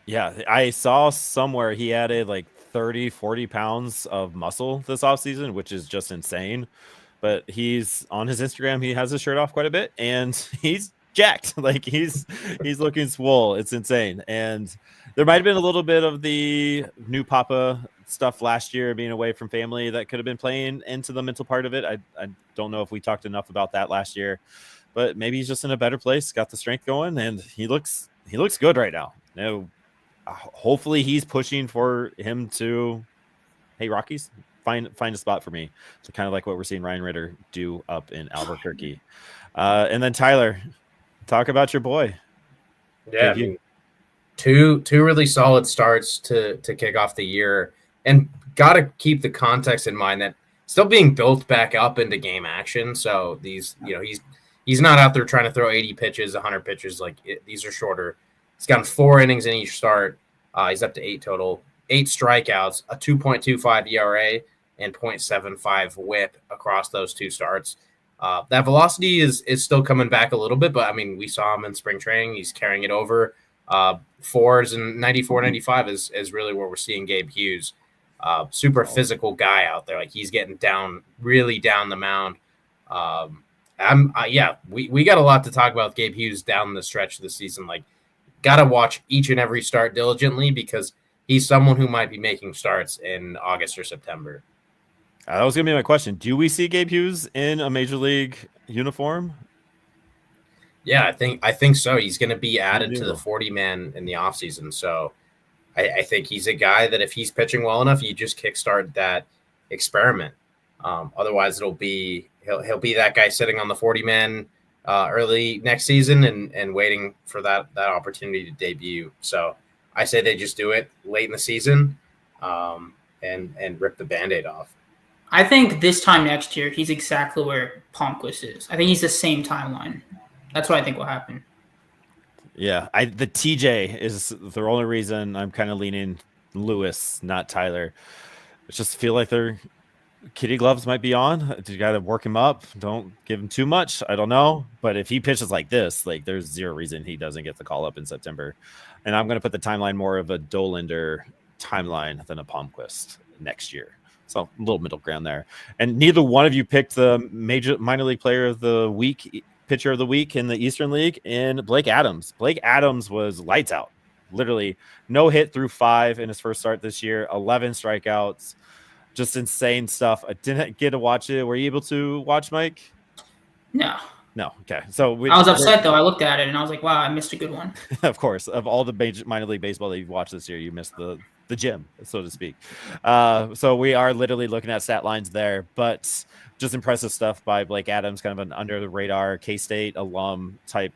Yeah, I saw somewhere he added like 30-40 pounds of muscle this offseason, which is just insane. But he's on his Instagram, he has his shirt off quite a bit, and he's jacked. Like, he's looking swole. It's insane. And there might have been a little bit of the new Papa stuff last year, being away from family, that could have been playing into the mental part of it. I don't know if we talked enough about that last year, but maybe he's just in a better place, got the strength going, and he looks good right now. Hopefully he's pushing for him to, hey, Rockies, find a spot for me. So kind of like what we're seeing Ryan Ritter do up in Albuquerque. And then Tyler, talk about your boy. Yeah, two really solid starts to kick off the year, and got to keep the context in mind that still being built back up into game action. So these, he's not out there trying to throw 80 pitches, 100 pitches. These are shorter. He's gotten 4 innings in each start. He's up to 8 total, 8 strikeouts, a 2.25 ERA, and 0.75 WHIP across those 2 starts. That velocity is still coming back a little bit, but I mean, we saw him in spring training. He's carrying it over. 4s and 94, 95 is really where we're seeing Gabe Hughes. Super physical guy out there. Like, he's getting really down the mound. We got a lot to talk about with Gabe Hughes down the stretch of the season. Like, got to watch each and every start diligently because he's someone who might be making starts in August or September. That was going to be my question. Do we see Gabe Hughes in a major league uniform? Yeah, I think so. He's going to be added to the 40-man in the offseason. So I think he's a guy that if he's pitching well enough, you just kickstart that experiment. Otherwise, he'll be that guy sitting on the 40-man early next season and waiting for that opportunity to debut. So I say they just do it late in the season and rip the Band-Aid off. I think this time next year, he's exactly where Palmquist is. I think he's the same timeline. That's what I think will happen. Yeah, the TJ is the only reason I'm kind of leaning Lewis, not Tyler. I just feel like their kitty gloves might be on. You got to work him up. Don't give him too much. I don't know. But if he pitches like this, like, there's zero reason he doesn't get the call up in September. And I'm going to put the timeline more of a Dollander timeline than a Palmquist next year. So a little middle ground there. And neither one of you picked the minor league player of the week, pitcher of the week in the Eastern League, in Blake Adams. Blake Adams was lights out. Literally no hit through 5 in his first start this year, 11 strikeouts, just insane stuff. I didn't get to watch it. Were you able to watch, Mike? No. Okay. So I was upset though. I looked at it and I was like, wow, I missed a good one. Of course, of all the minor league baseball that you've watched this year, you missed the gym, so to speak. So we are literally looking at stat lines there, but just impressive stuff by Blake Adams, kind of an under the radar K-State alum type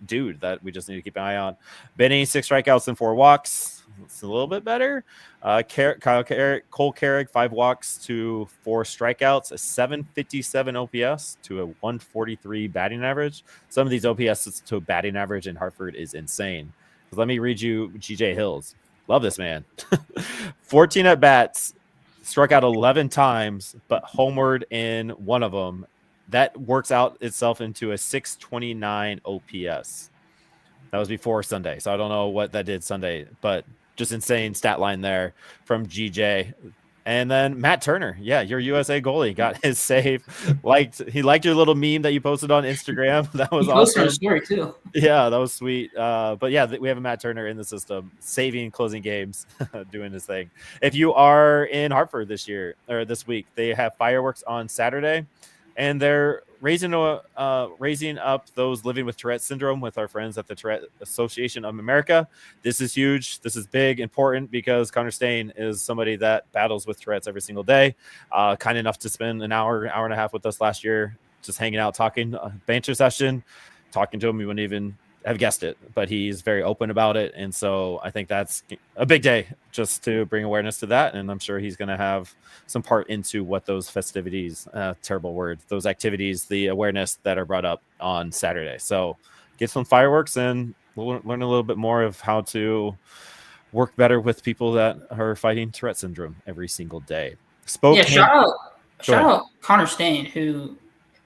dude that we just need to keep an eye on. Benny, 6 strikeouts and 4 walks. It's a little bit better. Cole Carrick, 5 walks to 4 strikeouts, a 757 OPS to a 143 batting average. Some of these OPS to batting average in Hartford is insane. Let me read you GJ Hills. Love this man. 14 at bats, struck out 11 times, but homered in one of them. That works out itself into a 629 OPS. That was before Sunday, so I don't know what that did Sunday, but just insane stat line there from GJ. And then Matt Turner, yeah, your USA goalie got his save. He liked your little meme that you posted on Instagram. That was awesome. He posted a story too. Yeah, that was sweet. But yeah, we have a Matt Turner in the system, saving closing games, doing his thing. If you are in Hartford this week, they have fireworks on Saturday, and they're raising up those living with Tourette syndrome with our friends at the Tourette Association of America. This is huge. This is big, important, because Connor Stain is somebody that battles with Tourette's every single day. Kind enough to spend an hour and a half with us last year, just hanging out, talking, banter session, talking to him. You wouldn't even have guessed it, but he's very open about it. And so I think that's a big day just to bring awareness to that. And I'm sure he's going to have some part into what those festivities, terrible word, those activities, the awareness that are brought up on Saturday. So get some fireworks and we'll learn a little bit more of how to work better with people that are fighting Tourette syndrome every single day. Spokane. Yeah, shout out Connor Stain, who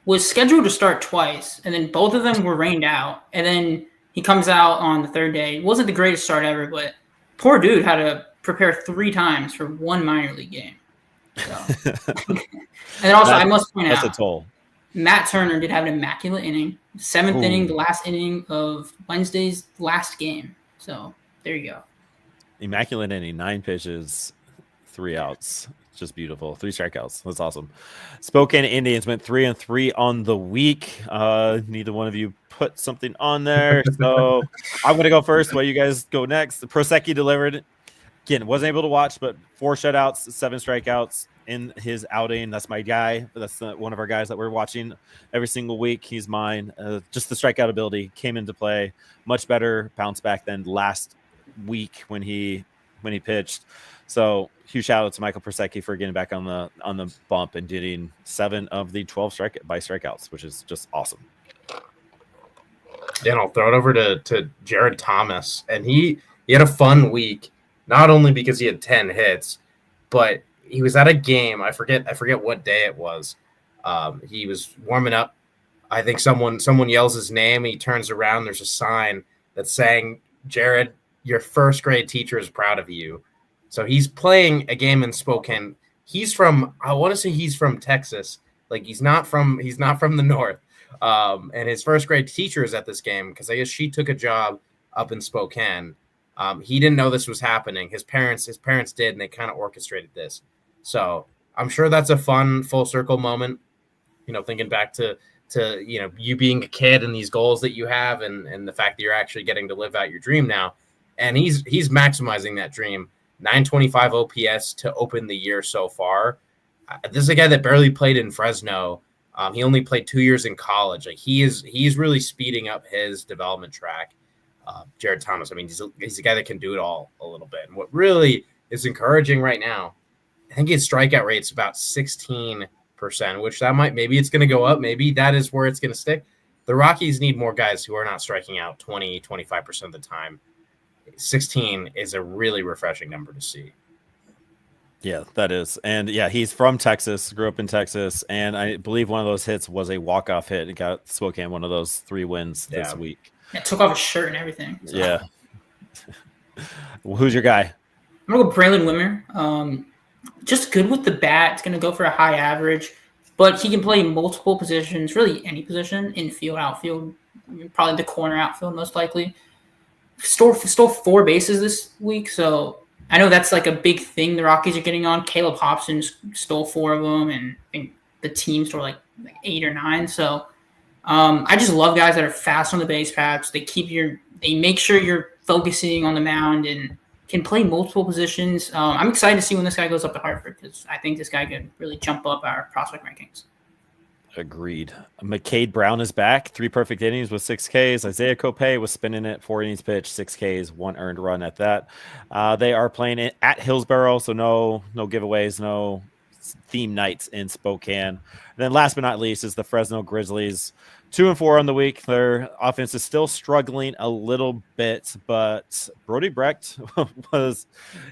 was scheduled to start twice, and then both of them were rained out. And then he comes out on the third day. It wasn't the greatest start ever, but poor dude had to prepare 3 times for one minor league game. So. And then also, I must point out, that's a toll. Matt Turner did have an immaculate inning, 7th inning, the last inning of Wednesday's last game. So there you go. Immaculate inning, 9 pitches, 3 outs. Just beautiful. 3 strikeouts. That's awesome. Spokane Indians went 3-3 on the week. Neither one of you put something on there. So I'm going to go first while you guys go next. Prosecki delivered. Again, wasn't able to watch, but 4 shutouts, 7 strikeouts in his outing. That's my guy. That's one of our guys that we're watching every single week. He's mine. Just the strikeout ability came into play. Much better bounce back than last week when he pitched. So huge shout out to Michael Prosecki for getting back on the bump and getting 7 of the 12 strikeouts, which is just awesome. And I'll throw it over to Jared Thomas, and he had a fun week, not only because he had 10 hits, but he was at a game. I forget what day it was. He was warming up. I think someone yells his name. He turns around. There's a sign that's saying, "Jared, your first grade teacher is proud of you." So he's playing a game in Spokane. I want to say he's from Texas. Like he's not from the north. And his first grade teacher is at this game because I guess she took a job up in Spokane. He didn't know this was happening. His parents did, and they kind of orchestrated this. So I'm sure that's a fun full circle moment. Thinking back to you being a kid and these goals that you have, and the fact that you're actually getting to live out your dream now. And he's maximizing that dream. 925 OPS to open the year so far. This is a guy that barely played in Fresno. He only played 2 years in college. Like he's really speeding up his development track. Jared Thomas, I mean, he's a guy that can do it all a little bit. And what really is encouraging right now, I think his strikeout rate's about 16%, which maybe it's going to go up. Maybe that is where it's going to stick. The Rockies need more guys who are not striking out 20, 25% of the time. 16 is a really refreshing number to see. Yeah, that is. And yeah, he's from Texas, grew up in Texas. And I believe one of those hits was a walk-off hit. It got Spokane one of those 3 wins this week. It took off his shirt and everything. So. Yeah. Who's your guy? I'm going to go Braylon Wimmer. Just good with the bat. It's going to go for a high average. But he can play multiple positions, really any position, infield, outfield, probably the corner outfield most likely. Stole 4 bases this week, so I know that's like a big thing the Rockies are getting on. Caleb Hobson stole 4 of them, and I think the team stole like 8 or 9. So I just love guys that are fast on the base paths. They make sure you're focusing on the mound and can play multiple positions. I'm excited to see when this guy goes up to Hartford because I think this guy could really jump up our prospect rankings. Agreed. McCade Brown is back. 3 perfect innings with 6 Ks. Isaiah Kopay was spinning it. 4 innings pitched, 6 Ks, 1 earned run at that. They are playing it at Hillsboro, so no giveaways, no theme nights in Spokane. And then last but not least is the Fresno Grizzlies. 2-4 on the week. Their offense is still struggling a little bit, but Brody Brecht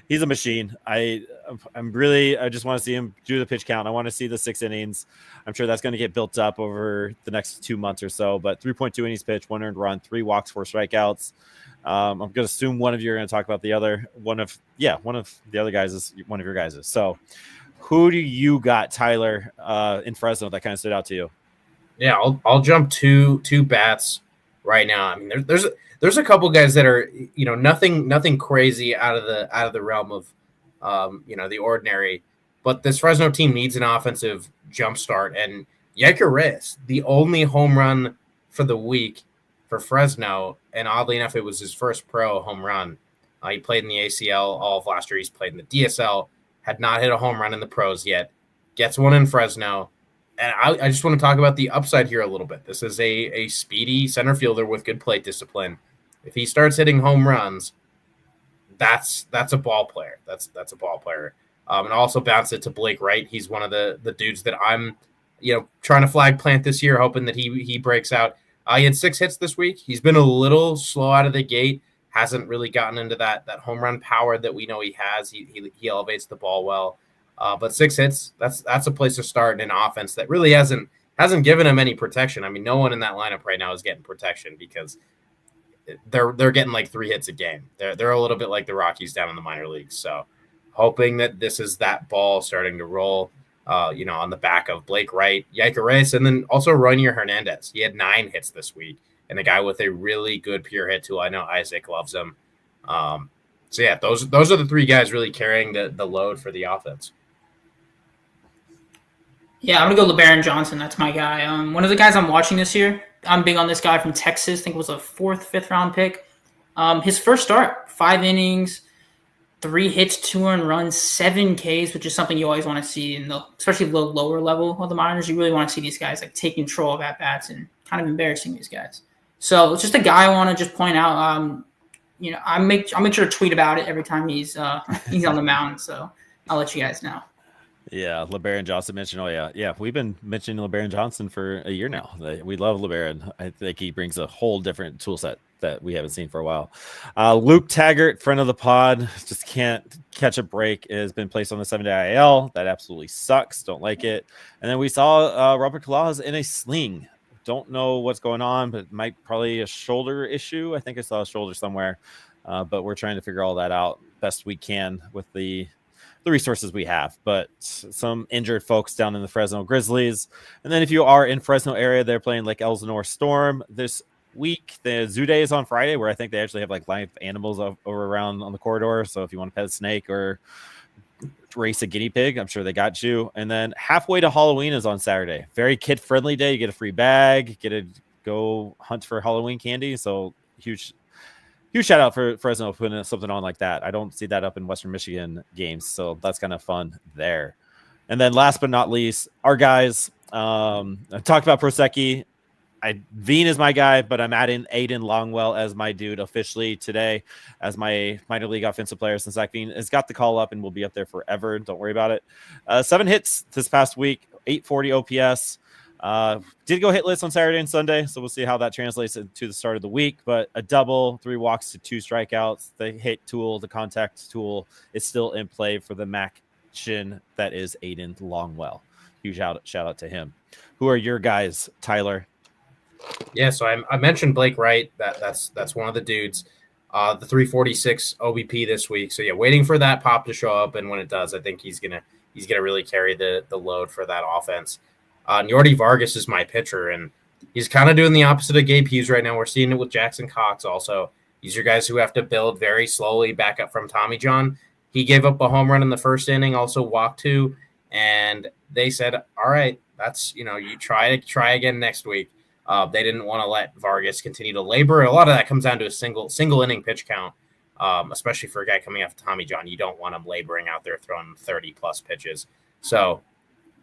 he's a machine. I just want to see him do the pitch count. I want to see the 6 innings. I'm sure that's going to get built up over the next 2 months or so, but 3.2 innings pitched, 1 earned run, 3 walks, 4 strikeouts. I'm going to assume one of you are going to talk about the other. One of the other guys is one of your guys. So who do you got, Tyler, in Fresno that kind of stood out to you? Yeah, I'll jump two bats right now. I mean, there's a couple guys that are, nothing crazy out of the realm of the ordinary, but this Fresno team needs an offensive jumpstart. And Carreras, the only home run for the week for Fresno, and oddly enough, it was his first pro home run. He played in the ACL all of last year. He's played in the DSL, had not hit a home run in the pros yet. Gets one in Fresno. And I just want to talk about the upside here a little bit. This is a speedy center fielder with good plate discipline. If he starts hitting home runs, that's a ball player. That's a ball player. And also bounce it to Blake Wright. He's one of the dudes that I'm, trying to flag plant this year, hoping that he breaks out. He had 6 hits this week. He's been a little slow out of the gate. Hasn't really gotten into that home run power that we know he has. He elevates the ball well. But 6 hits, that's a place to start in an offense that really hasn't given him any protection. I mean, no one in that lineup right now is getting protection because they're getting like 3 hits a game. They're a little bit like the Rockies down in the minor leagues. So hoping that this is that ball starting to roll, on the back of Blake Wright, Carreras, and then also Roynier Hernandez. He had 9 hits this week, and a guy with a really good pure hit tool. I know Isaac loves him. So yeah, those are the 3 guys really carrying the load for the offense. Yeah, I'm going to go LeBaron Johnson. That's my guy. One of the guys I'm watching this year, I'm big on this guy from Texas. I think it was a 4th, 5th round pick. His first start, 5 innings, 3 hits, 2 earned runs, 7 Ks, which is something you always want to see especially the lower level of the minors. You really want to see these guys like take control of at-bats and kind of embarrassing these guys. So it's just a guy I want to just point out. I'll make sure to tweet about it every time he's on the mound. So I'll let you guys know. Yeah, LeBaron Johnson mentioned. Oh yeah. We've been mentioning LeBaron Johnson for a year now. We love LeBaron. I think he brings a whole different tool set that we haven't seen for a while. Luke Taggart, friend of the pod, just can't catch a break. Has been placed on the 7-day IL. That absolutely sucks. Don't like it. And then we saw Robert Claus in a sling. Don't know what's going on, but probably a shoulder issue. I think I saw a shoulder somewhere, but we're trying to figure all that out best we can with the resources we have. But some injured folks down in the Fresno Grizzlies. And then if you are in Fresno area, they're playing like Elsinore Storm this week. The Zoo Day is on Friday, where I think they actually have like live animals over around on the corridor. So if you want to pet a snake or race a guinea pig, I'm sure they got you. And then halfway to Halloween is on Saturday. Very kid friendly day. You get a free bag, get to go hunt for Halloween candy. So huge shout out for Fresno putting something on like that. I don't see that up in Western Michigan games, so that's kind of fun there. And then last but not least, our guys. I talked about Prosecki. Veen is my guy, but I'm adding Aiden Longwell as my dude officially today as my minor league offensive player, since Zac Veen has got the call up and will be up there forever. Don't worry about it. 7 hits this past week, 840 OPS. Did go hitless on Saturday and Sunday, so we'll see how that translates into the start of the week. But a double, 3 walks to 2 strikeouts. The hit tool, the contact tool is still in play for the Mac Shin. That is Aiden Longwell. Huge shout out to him. Who are your guys, Tyler? Yeah, so I mentioned Blake Wright. That's one of the dudes. The 346 OBP this week. So yeah, waiting for that pop to show up, and when it does, I think he's gonna really carry the load for that offense. Yordi Vargas is my pitcher, and he's kind of doing the opposite of Gabe Hughes right now. We're seeing it with Jackson Cox also. These are guys who have to build very slowly back up from Tommy John. He gave up a home run in the first inning, also walked 2, and they said, all right, that's, you try again next week. They didn't want to let Vargas continue to labor. A lot of that comes down to a single inning pitch count, especially for a guy coming off Tommy John. You don't want him laboring out there throwing 30-plus pitches. So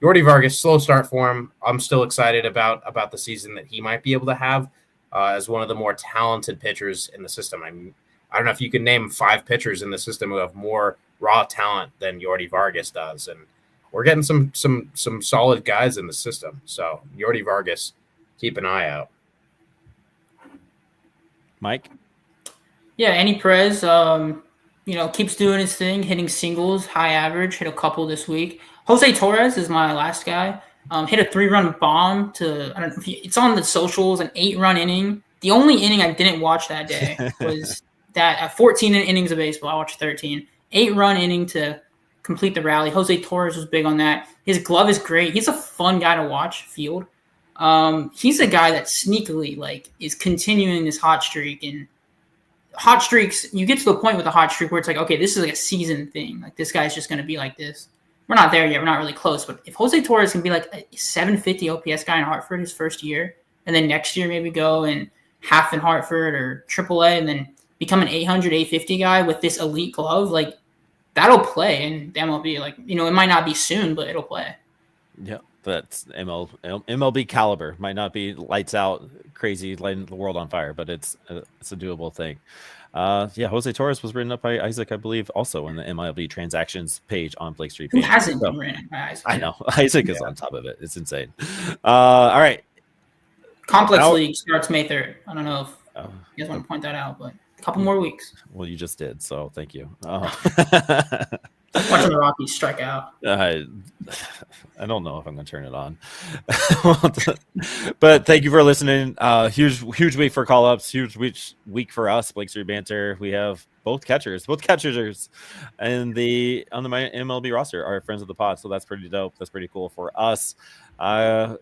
Yordy Vargas, slow start for him. I'm still excited about the season that he might be able to have as one of the more talented pitchers in the system. I mean, I don't know if you can name 5 pitchers in the system who have more raw talent than Yordy Vargas does, and we're getting some solid guys in the system. So Yordy Vargas, keep an eye out. Mike? Yeah, Andy Perez, keeps doing his thing, hitting singles, high average, hit a couple this week. Jose Torres is my last guy. Hit a 3-run bomb to, I don't know if it's on the socials, an 8-run inning. The only inning I didn't watch that day was that 14 innings of baseball. I watched 13. 8-run inning to complete the rally. Jose Torres was big on that. His glove is great. He's a fun guy to watch field. He's a guy that sneakily is continuing this hot streak, and hot streaks, you get to the point with a hot streak where it's like, okay, this is like a season thing. Like, this guy's just going to be like this. We're not there yet. We're not really close. But if Jose Torres can be like a 750 OPS guy in Hartford his first year, and then next year maybe go and half in Hartford or AAA, and then become an 800, 850 guy with this elite glove, that'll play in the MLB. It might not be soon, but it'll play. Yeah, that's MLB caliber. Might not be lights out, crazy, lighting the world on fire, but it's a doable thing. Jose Torres was written up by Isaac, I believe, also in the MLB transactions page on Blake Street Banter. Who hasn't been written by Isaac? I know. Isaac is on top of it. It's insane. All right. Complex League starts May 3rd. I don't know if you guys want to point that out, but a couple more weeks. Well, you just did, so thank you. Watching the Rockies strike out. I don't know if I'm going to turn it on. But thank you for listening. Huge week for call-ups. Huge week for us, Blake Street Banter. We have both catchers and on the MLB roster are friends of the pod, so that's pretty dope. That's pretty cool for us. A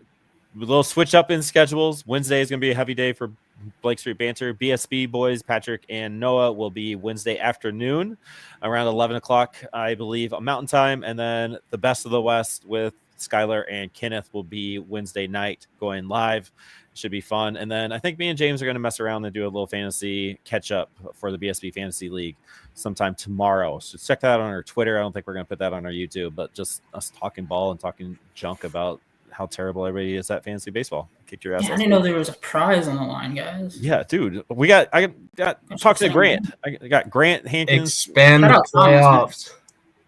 little switch up in schedules. Wednesday is going to be a heavy day for Blake Street Banter. BSB boys, Patrick and Noah, will be Wednesday afternoon around 11 o'clock, I believe, on Mountain Time. And then the Best of the West with Skylar and Kenneth will be Wednesday night going live. Should be fun. And then I think me and James are going to mess around and do a little fantasy catch up for the BSB Fantasy League sometime tomorrow. So check that out on our Twitter. I don't think we're going to put that on our YouTube, but just us talking ball and talking junk about how terrible everybody is at fantasy baseball. Kick your ass. Yeah, I didn't know there was a prize on the line, guys. Yeah, dude. I got talking to Grant. I got Grant Hankins. Expand the playoffs.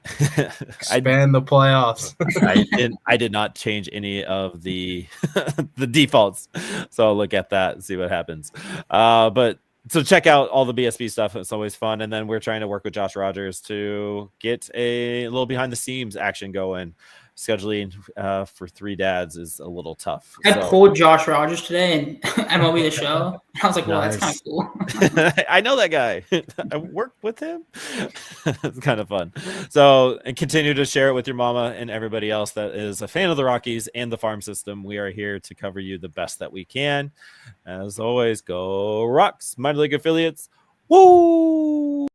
Expand the playoffs. I did not change any of the the defaults. So I'll look at that and see what happens. But so check out all the BSB stuff. It's always fun. And then we're trying to work with Josh Rogers to get a little behind the scenes action going. Scheduling for 3 dads is a little tough. I pulled Josh Rogers today and MLB The Show. I was like, well, nice. That's kind of cool. I know that guy. I worked with him. It's kind of fun. So, and continue to share it with your mama and everybody else that is a fan of the Rockies and the farm system. We are here to cover you the best that we can. As always, go Rocks, minor league affiliates. Woo!